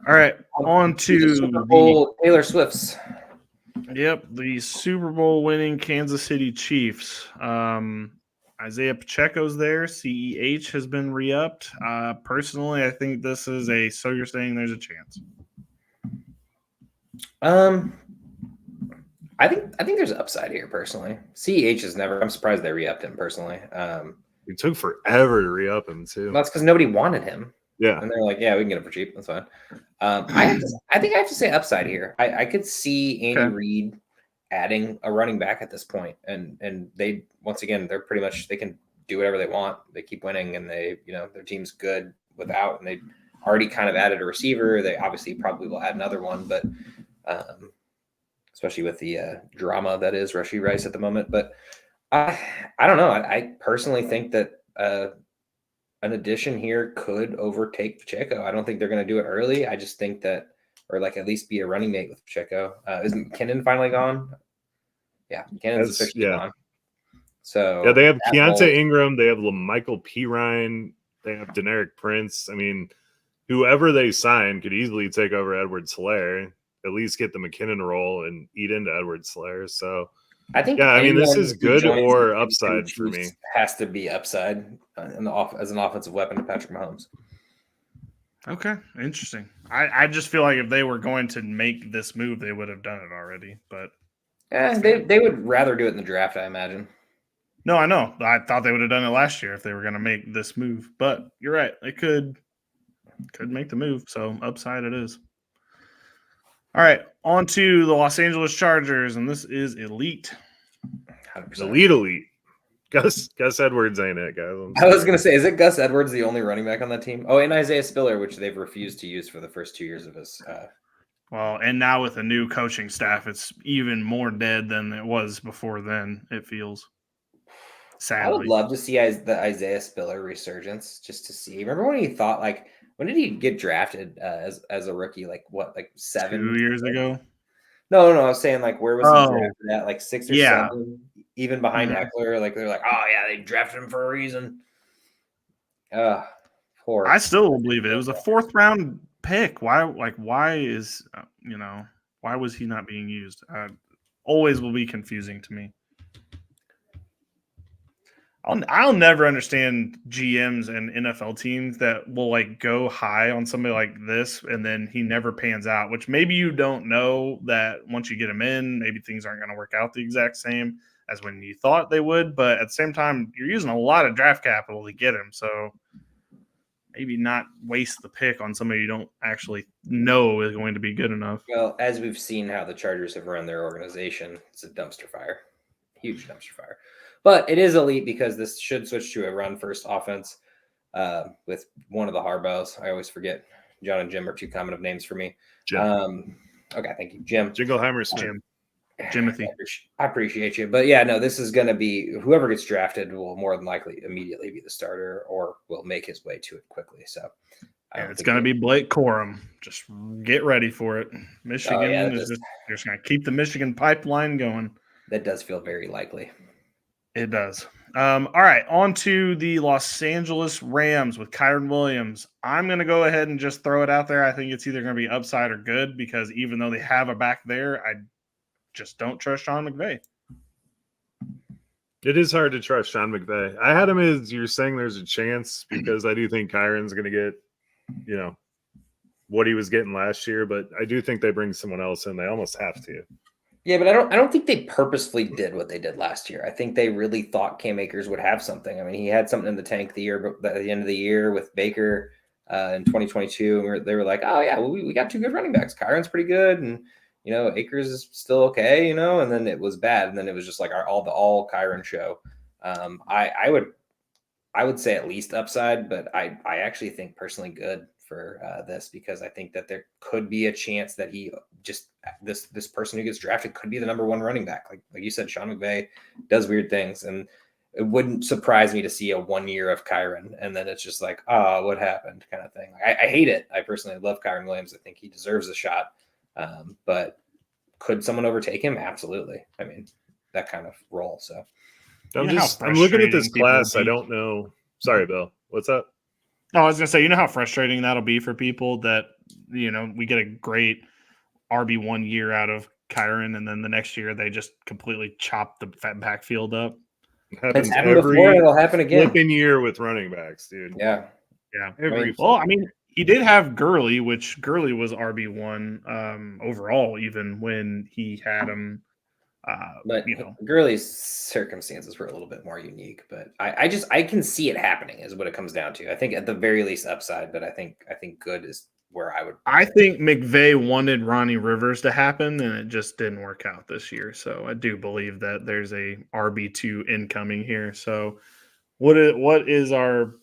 All right, on to Super Bowl Taylor Swift's. Yep, the Super Bowl winning Kansas City Chiefs. Isaiah Pacheco's there. CEH has been re-upped. Personally, I think this is so you're saying there's a chance. I think there's upside here personally. CEH is never. I'm surprised they re-upped him personally. It took forever to re-up him too. That's because nobody wanted him. Yeah, and they're like, yeah, we can get him for cheap. That's fine. I think I have to say upside here. I could see Andy Reid adding a running back at this point, and they once again they're pretty much they can do whatever they want. They keep winning, and their team's good without, and they already kind of added a receiver. They obviously probably will add another one, but. Especially with the drama that is Rashee Rice at the moment. But I don't know. I personally think that an addition here could overtake Pacheco. I don't think they're going to do it early. I just think that, or like at least be a running mate with Pacheco. Is McKinnon finally gone? Yeah, McKinnon's officially gone. So yeah, they have Keontae Ingram. They have LaMichael Pirine. They have Deneric Prince. I mean, whoever they sign could easily take over Edwards-Helaire. At least get the McKinnon role and eat into Edwards-Helaire. So I think, this is good or upside for me. Has to be upside as an offensive weapon to Patrick Mahomes. Okay, interesting. I just feel like if they were going to make this move, they would have done it already. But they would rather do it in the draft, I imagine. No, I know. I thought they would have done it last year if they were going to make this move. But you're right; they could make the move. So upside it is. All right, on to the Los Angeles Chargers, and this is elite. 100%. Elite. Gus Edwards ain't it, guys. I was going to say, is it Gus Edwards the only running back on that team? Oh, and Isaiah Spiller, which they've refused to use for the first 2 years of his. Well, and now with a new coaching staff, it's even more dead than it was before then, it feels. Sadly. I would love to see the Isaiah Spiller resurgence just to see. Remember when he thought when did he get drafted as a rookie? Like 7 2 years ago? No. I was saying where was he drafted at? Like 6 or 7, even behind Eckler. Like they're like, oh yeah, they drafted him for a reason. Poor. I still believe it. It was a 4th round pick. Why was he not being used? Always will be confusing to me. I'll never understand GMs and NFL teams that will go high on somebody like this and then he never pans out, which maybe you don't know that once you get him in, maybe things aren't going to work out the exact same as when you thought they would. But at the same time, you're using a lot of draft capital to get him. So maybe not waste the pick on somebody you don't actually know is going to be good enough. Well, as we've seen how the Chargers have run their organization, it's a dumpster fire. Huge dumpster fire. But it is elite because this should switch to a run-first offense with one of the Harbaughs. I always forget. John and Jim are too common of names for me. Jim. Okay, thank you, Jim. Jingleheimer's Jim. Jimothy. I appreciate you. But yeah, no, this is going to be – whoever gets drafted will more than likely immediately be the starter or will make his way to it quickly. So it's going to be Blake Corum. Just get ready for it. Michigan is just going to keep the Michigan pipeline going. That does feel very likely. It does. All right. On to the Los Angeles Rams with Kyron Williams. I'm going to go ahead and just throw it out there. I think it's either going to be upside or good because even though they have a back there, I just don't trust Sean McVay. It is hard to trust Sean McVay. I had him as you're saying there's a chance because I do think Kyron's going to get, what he was getting last year, but I do think they bring someone else in. They almost have to. Yeah, but I don't think they purposefully did what they did last year. I think they really thought Cam Akers would have something. I mean, he had something in the tank at the end of the year with Baker in 2022. And they were like, oh yeah, well, we got two good running backs. Kyron's pretty good, and Akers is still okay, and then it was bad, and then it was just like all Kyron show. I would say at least upside, but I actually think personally good for this because I think that there could be a chance that he just this person who gets drafted could be the number one running back. Like you said, Sean McVay does weird things, and it wouldn't surprise me to see a 1 year of Kyron and then it's just like, oh, what happened kind of thing. I hate it. I personally love Kyron Williams. I think he deserves a shot. But could someone overtake him? Absolutely. I mean, that kind of role. So I'm looking at this class. I don't know. Sorry, Bill. What's up? No, I was going to say, how frustrating that'll be for people that, we get a great RB1 year out of Kyron, and then the next year they just completely chop the backfield up. Happens happened before, it'll happen again. Flipping year with running backs, dude. Yeah. He did have Gurley, which Gurley was RB1 overall, even when he had him. But Gurley's circumstances were a little bit more unique, but I can see it happening is what it comes down to. I think at the very least upside, but I think good is where I would. I think McVay wanted Ronnie Rivers to happen, and it just didn't work out this year. So I do believe that there's a RB2 incoming here. So what is our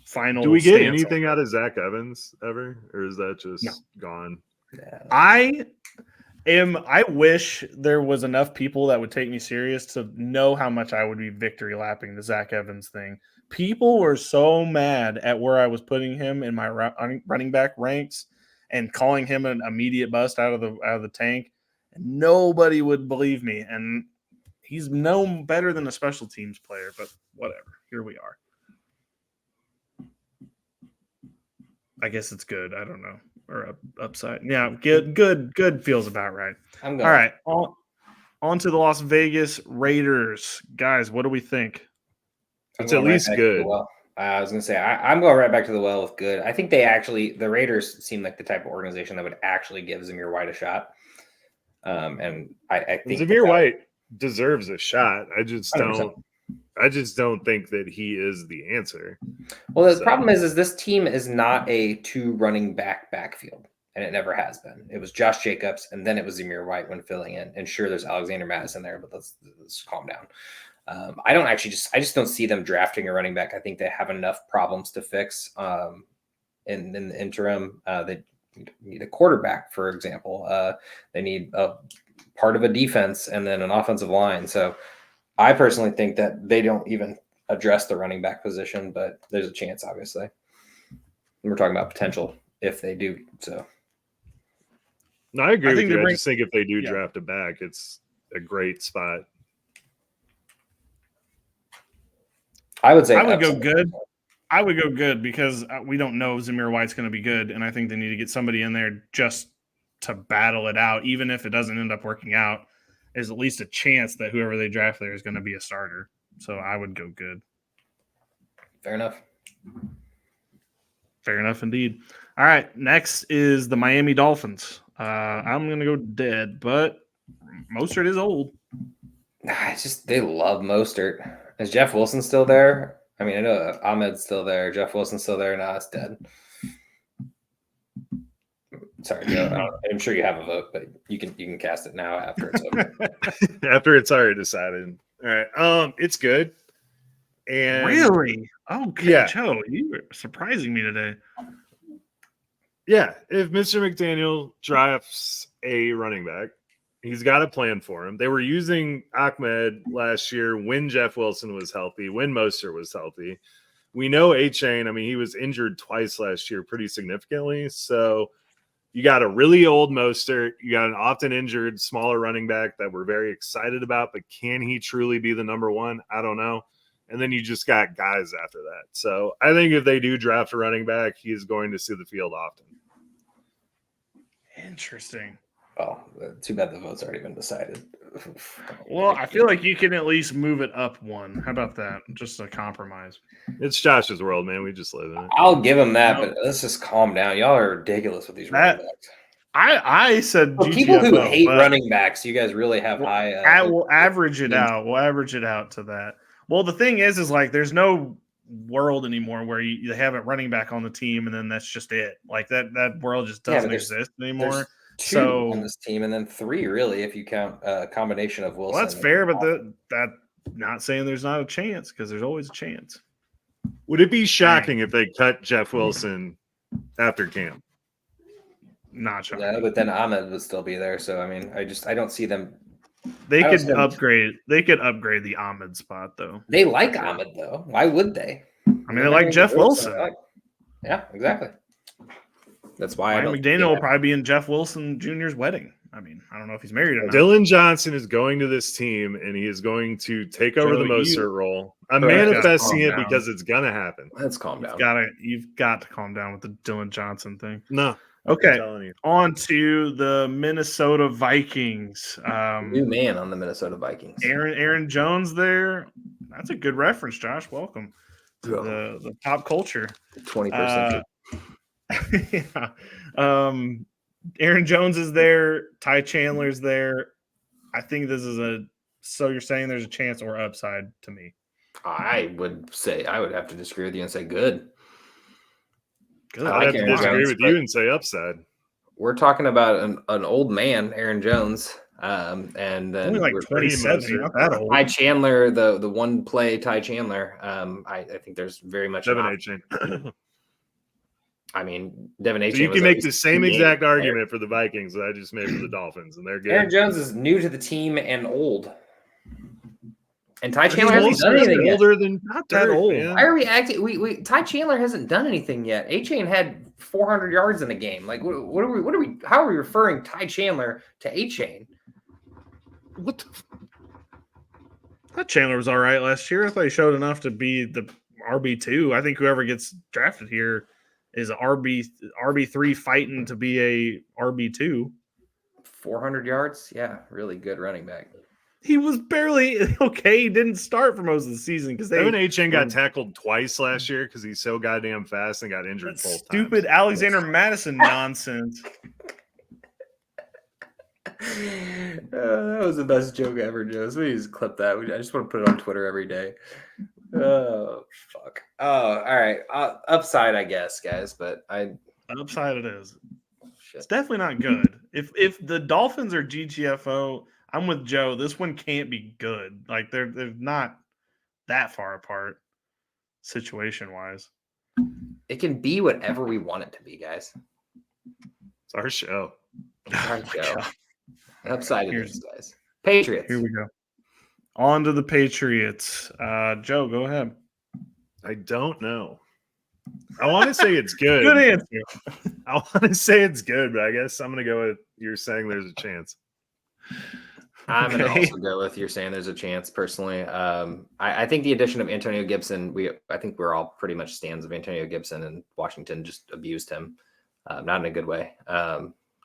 final? Do we get anything out of Zach Evans ever, or is that just gone? Yeah. I wish there was enough people that would take me serious to know how much I would be victory lapping the Zach Evans thing. People were so mad at where I was putting him in my running back ranks and calling him an immediate bust out of the tank. And nobody would believe me. And he's no better than a special teams player, but whatever. Here we are. I guess it's good. I don't know. Or upside. Yeah, good feels about right. I'm going. All right. On to the Las Vegas Raiders. Guys, what do we think? It's at least good. I was going to say, I'm going right back to the well with good. I think the Raiders seem like the type of organization that would actually give Zamir White a shot. And I think Zamir White deserves a shot. I just don't think that he is the answer. Well, the problem is this team is not a two running back backfield, and it never has been. It was Josh Jacobs, and then it was Zamir White when filling in. And sure, there's Alexander Madison there, but let's calm down. I just don't see them drafting a running back. I think they have enough problems to fix in the interim. They need a quarterback, for example. They need a part of a defense and then an offensive line. So I personally think that they don't even address the running back position, but there's a chance, obviously. And we're talking about potential if they do. So, no, I agree with you. I just think if they do draft a back, it's a great spot. I would say I would go good. I would go good because we don't know Zamir White's going to be good, and I think they need to get somebody in there just to battle it out, even if it doesn't end up working out. There's at least a chance that whoever they draft there is going to be a starter. So I would go good. Fair enough. Fair enough indeed. All right. Next is the Miami Dolphins. I'm going to go dead, but Mostert is old. They love Mostert. Is Jeff Wilson still there? I mean, I know Ahmed's still there. Jeff Wilson's still there. No, it's dead. Sorry, Joe. I'm sure you have a vote, but you can cast it now after it's over. After it's already decided. All right. It's good. And really? Okay, yeah. Joe, you were surprising me today. Yeah, if Mr. McDaniel drafts a running back, he's got a plan for him. They were using Ahmed last year when Jeff Wilson was healthy, when Mostert was healthy. We know A-Chain, he was injured twice last year pretty significantly. So you got a really old Mostert. You got an often injured smaller running back that we're very excited about, but can he truly be the number one? I don't know. and then you just got guys after that. So I think if they do draft a running back, he is going to see the field often. Interesting. Oh, too bad the vote's already been decided. Well, I feel like you can at least move it up one. How about that? Just a compromise. It's Josh's world, man. We just live in it. I'll give him that, but let's just calm down. Y'all are ridiculous with these running backs. I said For people who hate running backs, you guys really have high. We'll average it out. We'll average it out to that. Well, the thing is like there's no world anymore where you have a running back on the team and then that's just it. Like that world just doesn't exist anymore. Two on this team, and then three really if you count a combination of Wilson. Well, that's fair, but that not saying there's not a chance because there's always a chance. Would it be shocking if they cut Jeff Wilson after camp? Not shocking. Yeah, but then Ahmed would still be there. So I mean, I don't see them. They could upgrade. They could upgrade the Ahmed spot though. They like Ahmed though. Why would they? I mean, they like Jeff Wilson. Yeah, exactly. That's why Ryan McDaniel will probably be in Jeff Wilson Jr.'s wedding. I mean, I don't know if he's married or not. Dylan Johnson is going to this team, and he is going to take over the Mostert role. I'm manifesting it because it's going to happen. Let's calm down. You've got to calm down with the Dylan Johnson thing. No. Okay. On to the Minnesota Vikings. New man on the Minnesota Vikings. Aaron Jones there. That's a good reference, Josh. Welcome to the pop culture. 21st century. Yeah. Aaron Jones is there. Ty Chandler's there. I think this is so you're saying there's a chance or upside to me. I would have to disagree with you and say good. Good. I'd have to disagree with you and say upside. We're talking about an old man, Aaron Jones. And then only like 27, not that old. Ty Chandler, the one play Ty Chandler. I think there's very much Devin A-Chain. I mean, Devin A-Chain. So you can make the same exact argument for the Vikings that I just made for the Dolphins, and they're good. Aaron Jones is new to the team and old. And Ty Chandler hasn't done anything yet. Older than not that old. Why are we acting? Ty Chandler hasn't done anything yet. A-Chain had 400 yards in a game. Like, what are we? How are we referring Ty Chandler to A-Chain? What the? I thought Chandler was all right last year. I thought he showed enough to be the RB2. I think whoever gets drafted here is RB3 fighting to be a RB2. 400 yards? Yeah, really good running back. He was barely okay. He didn't start for most of the season because Devin A-Chain got tackled twice last year because he's so goddamn fast and got injured both times. Stupid Alexander Madison nonsense. That was the best joke ever, Joe. Somebody just clip that. I just want to put it on Twitter every day. Oh, fuck. Oh, all right. Upside, I guess, guys, but upside it is. Shit. It's definitely not good. If the Dolphins are GTFO, I'm with Joe. This one can't be good. Like they're not that far apart situation-wise. It can be whatever we want it to be, guys. It's our show. Our show. Upside it is, guys. Patriots. Here we go. On to the Patriots. Joe, go ahead. I don't know. I want to say it's good. Good answer. I want to say it's good, but I guess I'm going to go with you're saying there's a chance. I'm going to also go with you're saying there's a chance personally. I think the addition of Antonio Gibson, I think we're all pretty much stands of Antonio Gibson, and Washington just abused him. Not in a good way.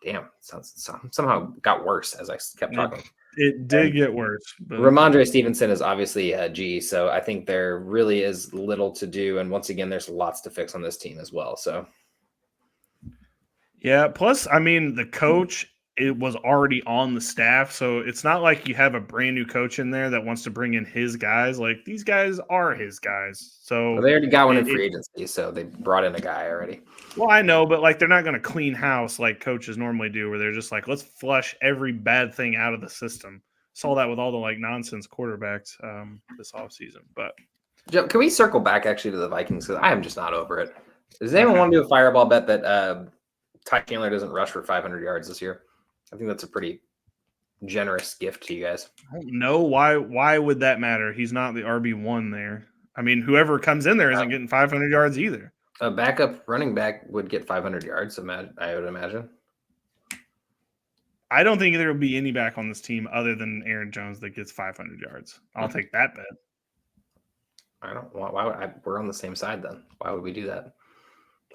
Damn, somehow got worse as I kept talking. It did get worse. But... Ramondre Stevenson is obviously a G, so I think there really is little to do. And once again, there's lots to fix on this team as well. So, yeah. Plus, I mean, the coach, it was already on the staff, so it's not like you have a brand new coach in there that wants to bring in his guys. Like these guys are his guys. So they already got one in free agency, so they brought in a guy already. Well, I know, but like they're not going to clean house like coaches normally do, where they're just like, let's flush every bad thing out of the system. Saw that with all the like nonsense quarterbacks this offseason. But Joe, can we circle back actually to the Vikings? Because I am just not over it. Does anyone want to do a fireball bet that Ty Chandler doesn't rush for 500 yards this year? I think that's a pretty generous gift to you guys. I don't know why would that matter? He's not the RB1 there. I mean, whoever comes in there isn't getting 500 yards either. A backup running back would get 500 yards, I would imagine. I don't think there will be any back on this team other than Aaron Jones that gets 500 yards. I'll take that bet. I don't want. Why would we're on the same side then? Why would we do that?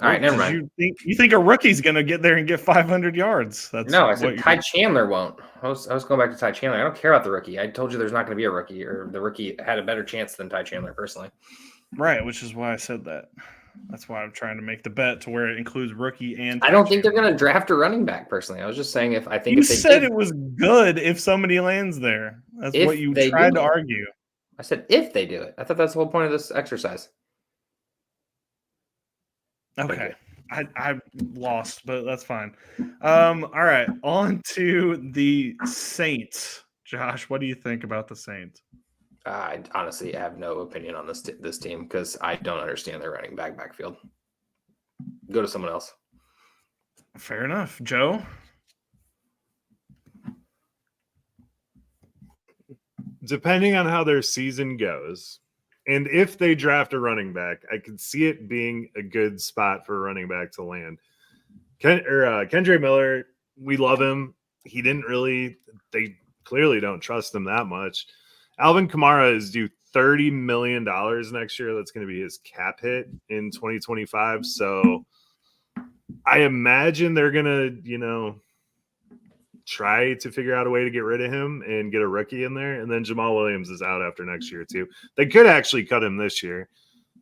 All right, Well, never mind. You think a rookie's going to get there and get 500 yards? That's No, I what said Ty Chandler won't. I was going back to Ty Chandler. I don't care about the rookie. I told you there's not going to be a rookie, or the rookie had a better chance than Ty Chandler personally. Right, which is why I said that. That's why I'm trying to make the bet to where it includes rookie and. I don't think they're going to draft a running back personally. I was just saying if they said did, it was good if somebody lands there. That's what you tried to argue. I said if they do it. I thought that's the whole point of this exercise. Okay. I lost, but that's fine. All right, on to the Saints. Josh, what do you think about the Saints? I honestly have no opinion on this team because I don't understand their running backfield. Go to someone else. Fair enough. Joe? Depending on how their season goes, and if they draft a running back, I could see it being a good spot for a running back to land. Kendre Miller, we love him. They clearly don't trust him that much. Alvin Kamara is due $30 million next year. That's going to be his cap hit in 2025. So I imagine they're going to, try to figure out a way to get rid of him and get a rookie in there. And then Jamal Williams is out after next year too. They could actually cut him this year.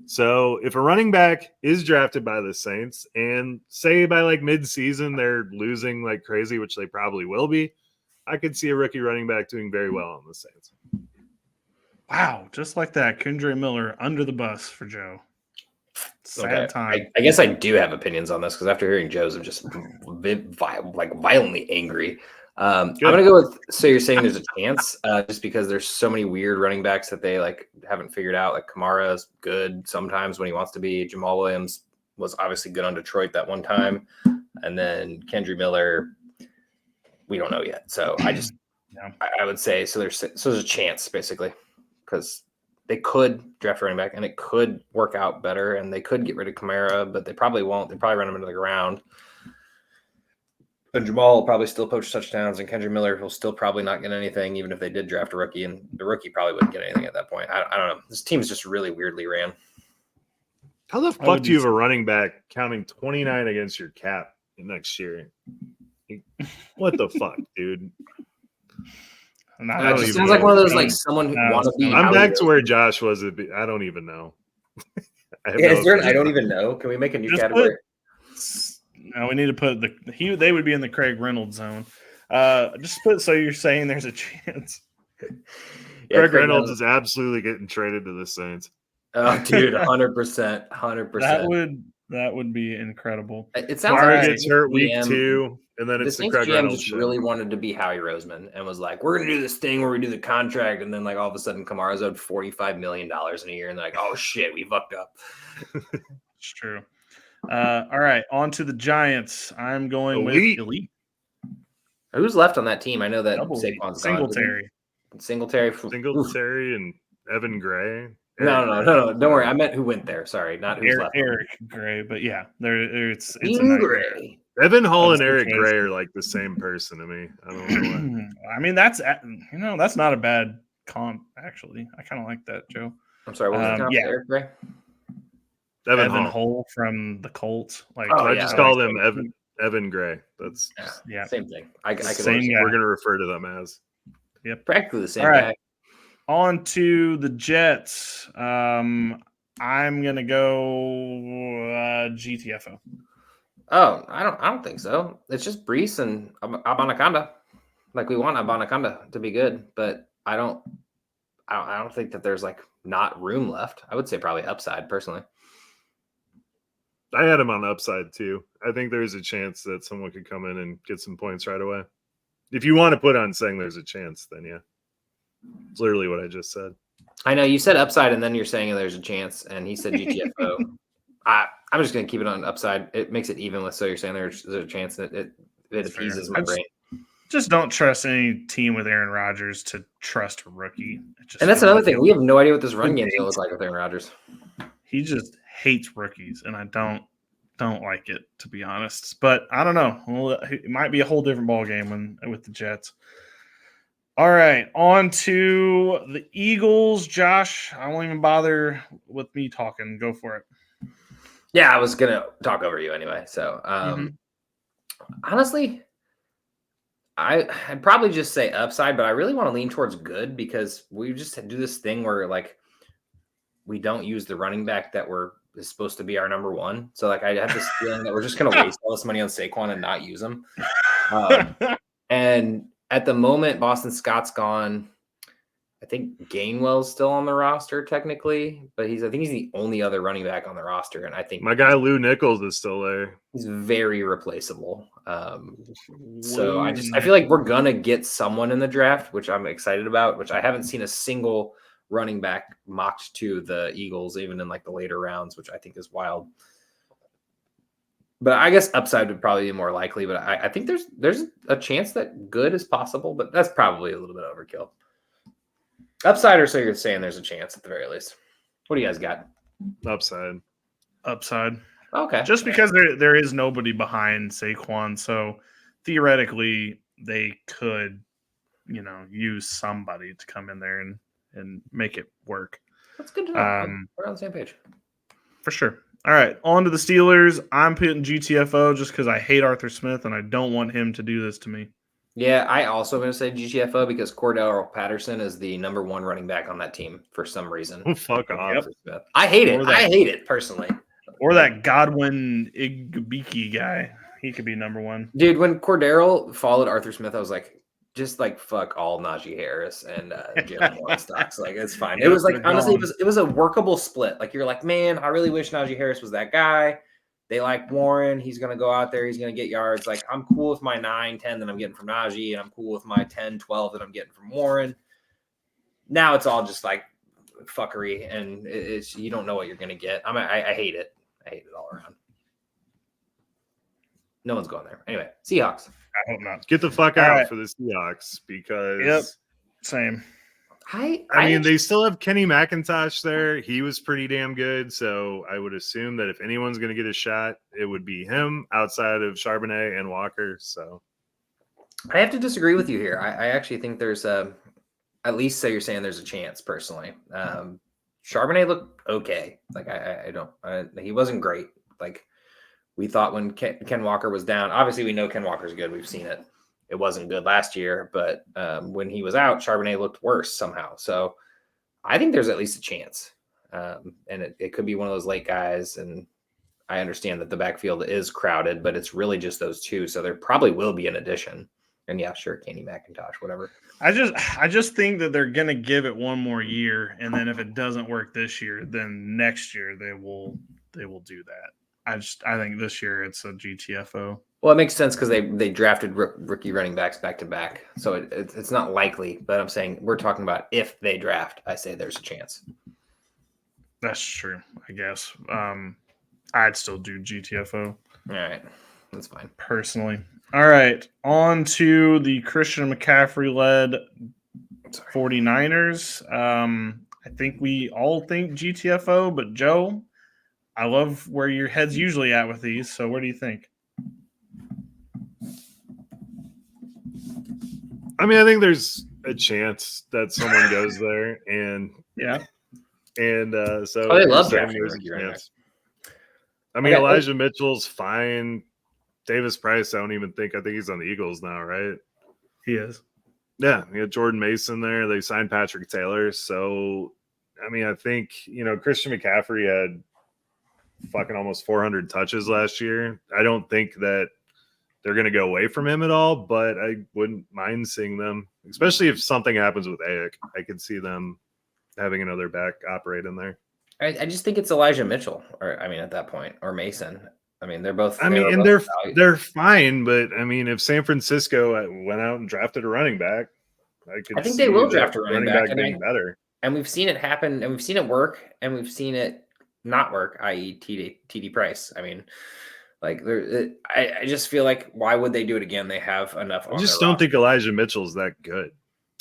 So if a running back is drafted by the Saints and say by like mid-season they're losing like crazy, which they probably will be, I could see a rookie running back doing very well on the Saints. Wow, just like that, Kendre Miller under the bus for Joe. Sad time. I guess I do have opinions on this because after hearing Joe's, I'm just violently angry. I'm gonna go with. So you're saying there's a chance, just because there's so many weird running backs that they haven't figured out. Like Kamara is good sometimes when he wants to be. Jamal Williams was obviously good on Detroit that one time, and then Kendre Miller, we don't know yet. So I would say there's a chance basically because they could draft a running back and it could work out better and they could get rid of Kamara, but they probably won't. They probably run him into the ground. And Jamal will probably still poach touchdowns, and Kendre Miller will still probably not get anything, even if they did draft a rookie, and the rookie probably wouldn't get anything at that point. I don't know. This team is just really weirdly ran. How the fuck do you have a running back counting 29 against your cap next year? What the fuck, dude? It just sounds like one of those someone who want to be. I'm back to where Josh was. I don't even know. Is there an I don't even know? Can we make a new category? No, we need to put they would be in the Craig Reynolds zone. Just put so you're saying there's a chance. Craig Reynolds is absolutely getting traded to the Saints. Oh, dude, 100%. That would be incredible. It sounds like gets hurt week 2, and then it's the Craig Reynolds just show. Really wanted to be Howie Roseman and was like, "We're gonna do this thing where we do the contract," and then all of a sudden, Kamara's owed $45 million in a year, and they're like, "Oh shit, we fucked up." It's true. All right, on to the Giants. I'm going with Elite. Who's left on that team? I know that Saquon's Singletary and Evan Gray. No. Don't worry. I meant who went there. Sorry, not who's left. Eric Gray, but yeah, it's Gray. Evan Hall and Eric Gray are like the same person to me. I don't know why. I mean, that's not a bad comp actually. I kind of like that, Joe. I'm sorry. What was the comp? Eric Gray. Evan Hall from the Colts. I just called him Evan Gray. That's same thing. I we're going to refer to them as. Yep, practically the same guy. On to the Jets. I'm gonna go GTFO. Oh, I don't think so. It's just Brees and Abanikanda. We want Abanikanda to be good, but I don't think that there's not room left. I would say probably upside personally. I had him on upside too. I think there's a chance that someone could come in and get some points right away. If you want to put on saying there's a chance, then yeah. It's literally what I just said. I know you said upside and then you're saying there's a chance, and he said GTFO. I'm just going to keep it on upside. It makes it even with so you're saying there's a chance that it appeases my brain. Just don't trust any team with Aaron Rodgers to trust a rookie. And that's another thing. We have no idea what this run game is going to look like with Aaron Rodgers. He just hates rookies, and I don't like it, to be honest. But I don't know. Well, it might be a whole different ball game with the Jets. All right, on to the Eagles. Josh, I won't even bother with me talking. Go for it. Yeah, I was gonna talk over you anyway. So honestly, I'd probably just say upside, but I really want to lean towards good because we just do this thing where like we don't use the running back that is supposed to be our number one. So like I have this feeling that we're just gonna waste all this money on Saquon and not use him. And at the moment, Boston Scott's gone. I think Gainwell's still on the roster technically, but I think he's the only other running back on the roster, and I think My guy Lou Nichols is still there. he's very replaceable. So I feel like we're gonna get someone in the draft, which I'm excited about. Which I haven't seen a single running back mocked to the Eagles, even in like the later rounds, which I think is wild. But I guess upside would probably be more likely. But I think there's a chance that good is possible, but that's probably a little bit overkill. Upside, or so you're saying there's a chance at the very least. What do you guys got? Upside. Okay. Just because there is nobody behind Saquon, so theoretically they could, use somebody to come in there and make it work. That's good to know. We're on the same page. For sure. All right, on to the Steelers. I'm putting GTFO just because I hate Arthur Smith and I don't want him to do this to me. Yeah, I also going to say GTFO because Cordell Patterson is the number one running back on that team for some reason. Oh, fuck off. Yep. I hate it. I hate it personally. Or that Godwin Igbiki guy. He could be number one. Dude, when Cordero followed Arthur Smith, I was like, just like fuck all Najee Harris and Jalen Warren stocks. Like it's fine. It was like honestly, it was a workable split. Like you're like, man, I really wish Najee Harris was that guy. They like Warren. He's gonna go out there, he's gonna get yards. Like I'm cool with my 9-10 that I'm getting from Najee, and I'm cool with my 10-12 that I'm getting from Warren. Now it's all just like fuckery, and it's you don't know what you're gonna get. I hate it. I hate it all around. No one's going there. Anyway, Seahawks. I hope not. Get the fuck out for the Seahawks because same. I mean, they still have Kenny McIntosh there. He was pretty damn good. So I would assume that if anyone's going to get a shot, it would be him outside of Charbonnet and Walker. So I have to disagree with you here. I actually think there's at least you're saying there's a chance personally. Charbonnet looked okay. Like he wasn't great. Like we thought when Ken Walker was down, obviously we know Ken Walker's good. We've seen it. It wasn't good last year, but when he was out, Charbonnet looked worse somehow. So I think there's at least a chance. And it could be one of those late guys. And I understand that the backfield is crowded, but it's really just those two. So there probably will be an addition. And yeah, sure, Kenny McIntosh, whatever. I just think that they're gonna give it one more year, and then if it doesn't work this year, then next year they will do that. I think this year it's a GTFO. Well, it makes sense because they drafted rookie running backs back to back, so it's not likely. But I'm saying we're talking about if they draft. I say there's a chance. That's true, I guess. I'd still do GTFO. All right, that's fine. Personally. All right, on to the Christian McCaffrey-led 49ers. I think we all think GTFO, but Joe, I love where your head's usually at with these. So where do you think? I mean, I think there's a chance that someone goes there, and so they love drafting rookie running backs. I mean, Elijah Mitchell's fine. Davis Price, I think he's on the Eagles now, right? He is. Yeah, you got Jordan Mason there. They signed Patrick Taylor. So, I mean, I think, Christian McCaffrey had fucking almost 400 touches last year. I don't think that they're going to go away from him at all, but I wouldn't mind seeing them, especially if something happens with Ayuk. I could see them having another back operate in there. I just think it's Elijah Mitchell, at that point, or Mason. I mean, they're both. They're fine, but I mean, if San Francisco went out and drafted a running back, I think they will draft a running back being better. And we've seen it happen, and we've seen it work, and we've seen it not work. I.e., TD Price. I mean, I just feel like why would they do it again? They have enough. I just don't think Elijah Mitchell's that good.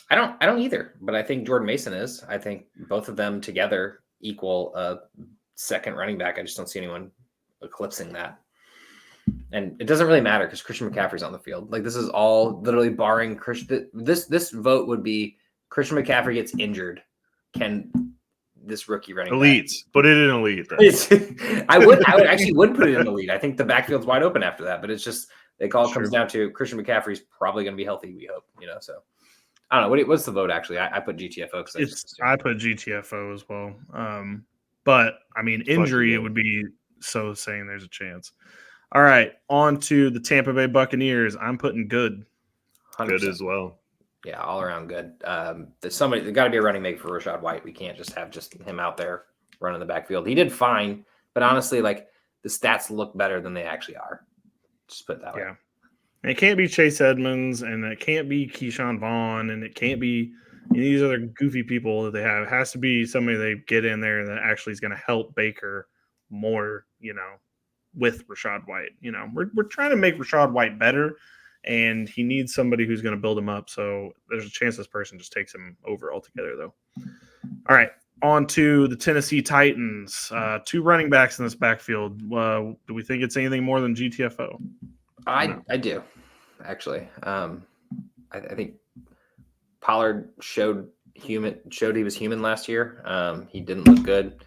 I don't either, but I think Jordan Mason is. I think both of them together equal a second running back. I just don't see anyone eclipsing that. And it doesn't really matter because Christian McCaffrey's on the field. Like, this is all literally barring Christian. This vote would be Christian McCaffrey gets injured. Can this rookie running elite? Put it in elite. I would actually put it in the lead. I think the backfield's wide open after that, but it's just it all comes down to Christian McCaffrey's probably going to be healthy. We hope, So I don't know what's the vote actually. I put GTFO because I put GTFO as well. But I mean, injury, it would be so saying there's a chance. All right, on to the Tampa Bay Buccaneers. I'm putting good. 100%. Good as well. Yeah, all around good. There's got to be a running mate for Rachaad White. We can't just have him out there running the backfield. He did fine, but honestly, like the stats look better than they actually are. Just put it that way. Yeah. And it can't be Chase Edmonds, and it can't be Keyshawn Vaughn, and it can't be these other goofy people that they have. It has to be somebody they get in there that actually is going to help Baker more, with Rachaad White. We're trying to make Rachaad White better, and he needs somebody who's going to build him up. So there's a chance this person just takes him over altogether, though. All right, on to the Tennessee Titans. 2 running backs in this backfield. Do we think it's anything more than GTFO? I do, actually. I think Pollard showed he was human last year. He didn't look good.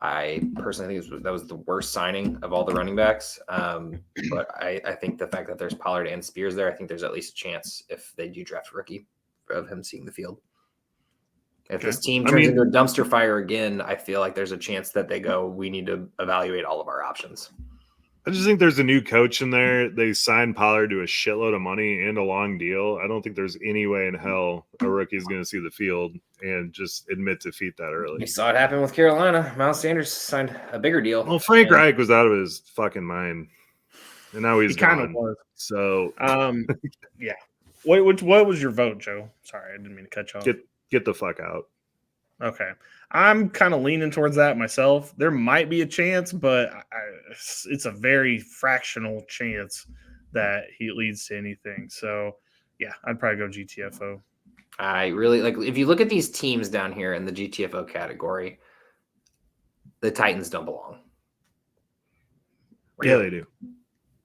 I personally think that was the worst signing of all the running backs. But I think the fact that there's Pollard and Spears there, I think there's at least a chance if they do draft a rookie of him seeing the field. If this team turns into a dumpster fire again, I feel like there's a chance that they go, we need to evaluate all of our options. I just think there's a new coach in there. They signed Pollard to a shitload of money and a long deal. I don't think there's any way in hell a rookie is going to see the field and just admit defeat that early. We saw it happen with Carolina. Miles Sanders signed a bigger deal. Well, Frank Reich was out of his fucking mind, and now he's kind gone. of was. So, yeah. What was your vote, Joe? Sorry, I didn't mean to cut you off. Get the fuck out. Okay. I'm kind of leaning towards that myself. There might be a chance, but it's a very fractional chance that he leads to anything. So, yeah, I'd probably go GTFO. I really like if you look at these teams down here in the GTFO category, the Titans don't belong. Yeah, they do.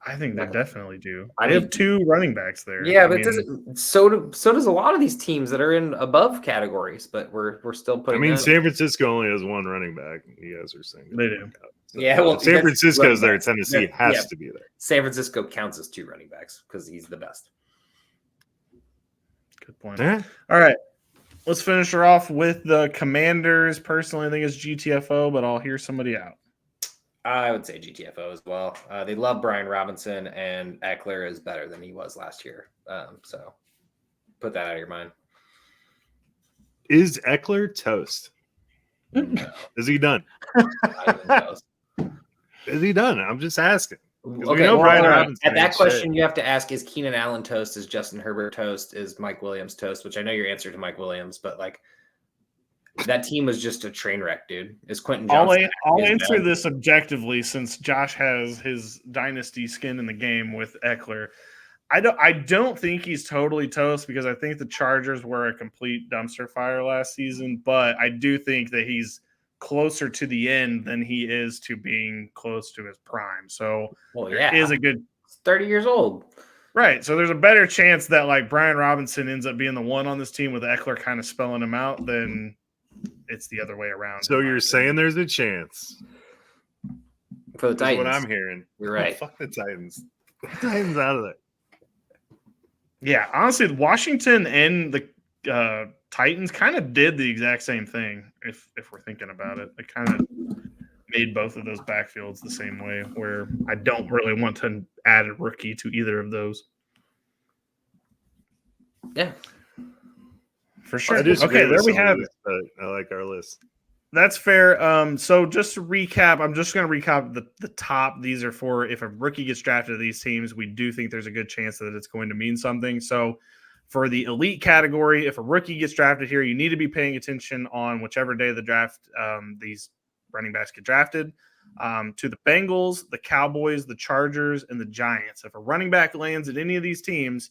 I think they definitely do. I they have 2 running backs there. Yeah, but so does a lot of these teams that are in above categories, but we're still putting. San Francisco only has 1 running back. You guys are saying they do. So, yeah, well, San Francisco's there. Tennessee has to be there. San Francisco counts as 2 running backs because he's the best. Good point. All right, let's finish her off with the Commanders. Personally, I think it's GTFO, but I'll hear somebody out. I would say GTFO as well. They love Brian Robinson, and Eckler is better than he was last year. So put that out of your mind. Is Eckler toast? Is he done? Is he done? I'm just asking. Okay, Brian Robinson at that question, you have to ask: is Keenan Allen toast? Is Justin Herbert toast? Is Mike Williams toast? Which I know your answer to Mike Williams, but like. That team was just a train wreck, dude. Is Quentin Johnson? I'll answer this objectively since Josh has his dynasty skin in the game with Eckler. I don't think he's totally toast because I think the Chargers were a complete dumpster fire last season, but I do think that he's closer to the end than he is to being close to his prime. So is a good 30 years old. Right. So there's a better chance that like Brian Robinson ends up being the one on this team with Eckler kind of spelling him out than it's the other way around. So you're saying there's a chance for the Titans? That's what I'm hearing. You're right. Oh, fuck the Titans. The Titans out of there. Yeah, honestly, Washington and the Titans kind of did the exact same thing. If we're thinking about it, they kind of made both of those backfields the same way. Where I don't really want to add a rookie to either of those. Yeah. For sure. Okay, there we have it. I like our list. That's fair. So just to recap, I'm just going to recap the top. These are for if a rookie gets drafted to these teams, we do think there's a good chance that it's going to mean something. So for the elite category, if a rookie gets drafted here, you need to be paying attention on whichever day of the draft these running backs get drafted. To the Bengals, the Cowboys, the Chargers, and the Giants. If a running back lands at any of these teams,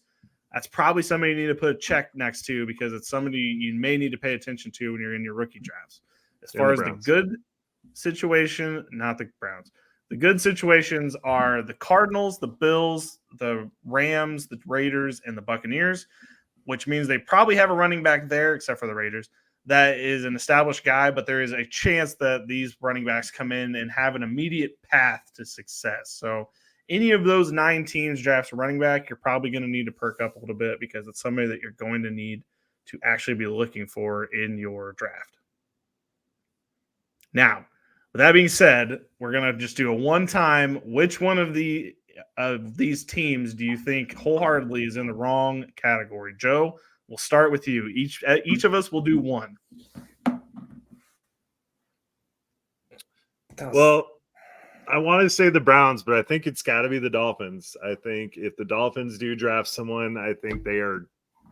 that's probably somebody you need to put a check next to because it's somebody you may need to pay attention to when you're in your rookie drafts. As far as the good situation, not the Browns. The good situations are the Cardinals, the Bills, the Rams, the Raiders, and the Buccaneers, which means they probably have a running back there, except for the Raiders. That is an established guy, but there is a chance that these running backs come in and have an immediate path to success. So any of those 9 teams drafts a running back, you're probably going to need to perk up a little bit because it's somebody that you're going to need to actually be looking for in your draft. Now, with that being said, we're going to just do a one-time. Which one of these teams do you think wholeheartedly is in the wrong category? Joe, we'll start with you. Each of us will do one. Well, I want to say the Browns, but I think it's got to be the Dolphins. I think if the Dolphins do draft someone, I think they are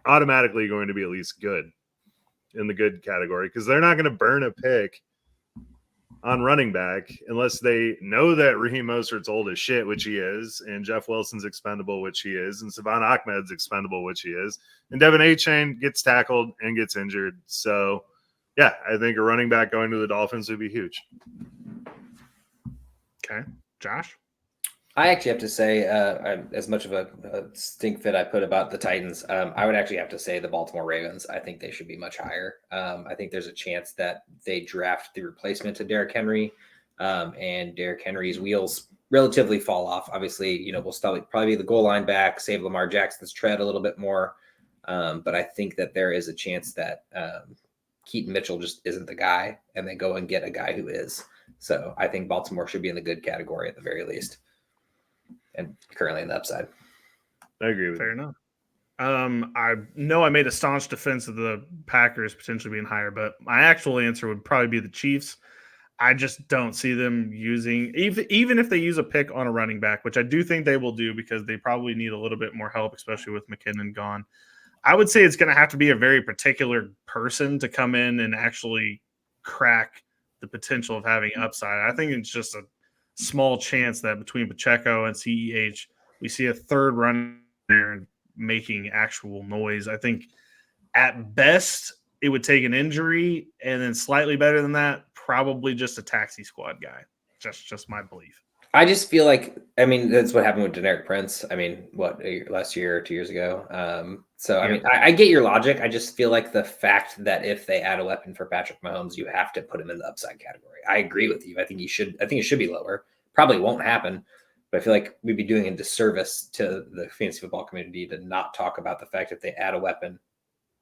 automatically going to be at least good in the good category because they're not going to burn a pick on running back unless they know that Raheem Mostert's old as shit, which he is, and Jeff Wilson's expendable, which he is, and Savon Ahmed's expendable, which he is, and Devin A-Chain gets tackled and gets injured. So, yeah, I think a running back going to the Dolphins would be huge. Okay. Josh? I actually have to say, as much of a stink fit I put about the Titans, I would actually have to say the Baltimore Ravens. I think they should be much higher. I think there's a chance that they draft the replacement to Derrick Henry, and Derrick Henry's wheels relatively fall off. Obviously, we'll still probably be the goal line back, save Lamar Jackson's tread a little bit more. But I think that there is a chance that Keaton Mitchell just isn't the guy, and they go and get a guy who is. So I think Baltimore should be in the good category at the very least. And currently in the upside. I agree with Fair enough. I know I made a staunch defense of the Packers potentially being higher, but my actual answer would probably be the Chiefs. I just don't see them using, even if they use a pick on a running back, which I do think they will do because they probably need a little bit more help, especially with McKinnon gone. I would say it's going to have to be a very particular person to come in and actually crack the potential of having upside. I think it's just a small chance that between Pacheco and CEH, we see a third run there and making actual noise. I think at best it would take an injury, and then slightly better than that, probably just a taxi squad guy. Just my belief. I just feel like, that's what happened with Deneric Prince. Last year or 2 years ago. I get your logic. I just feel like the fact that if they add a weapon for Patrick Mahomes, you have to put him in the upside category. I agree with you. I think it should be lower. Probably won't happen, but I feel like we'd be doing a disservice to the fantasy football community to not talk about the fact that they add a weapon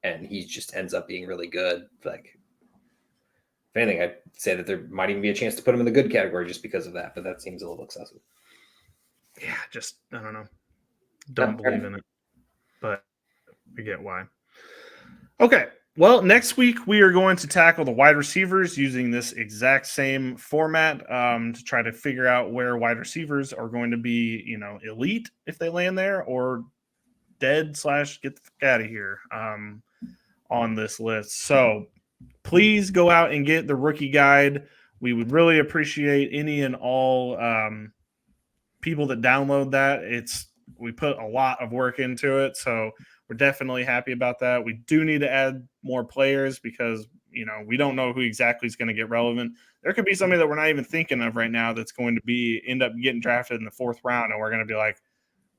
and he just ends up being really good. Like, if anything, I'd say that there might even be a chance to put him in the good category just because of that, but that seems a little excessive. Yeah, I don't know. Don't believe in it, but I get why. Okay, well, next week we are going to tackle the wide receivers using this exact same format to try to figure out where wide receivers are going to be, elite if they land there or dead / get the fuck out of here on this list. So please go out and get the rookie guide. We would really appreciate any and all people that download that. We put a lot of work into it, so we're definitely happy about that. We do need to add more players because, we don't know who exactly is going to get relevant. There could be somebody that we're not even thinking of right now that's going to end up getting drafted in the 4th round, and we're going to be like,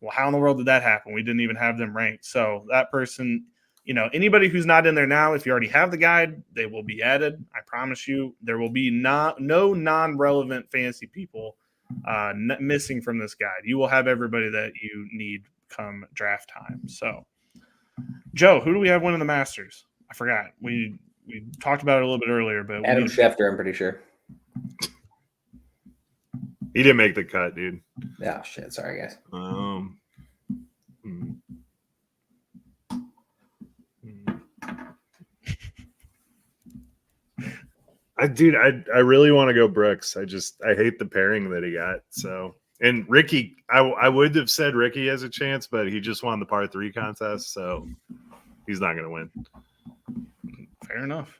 well, how in the world did that happen? We didn't even have them ranked. So that person, anybody who's not in there now, if you already have the guide, they will be added. I promise you there will be no non-relevant fantasy people missing from this guide. You will have everybody that you need come draft time. So, Joe, who do we have winning the Masters? I forgot. We talked about it a little bit earlier, but Adam Schefter, I'm pretty sure. He didn't make the cut, dude. Yeah, shit. Sorry, guys. I really want to go Brooks. I hate the pairing that he got. So, and Ricky, I would have said Ricky has a chance, but he just won the par 3 contest, so he's not going to win. Fair enough.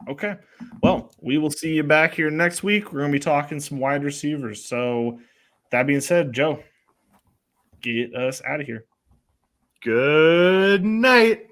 Okay. Well, we will see you back here next week. We're going to be talking some wide receivers. So, that being said, Joe, get us out of here. Good night.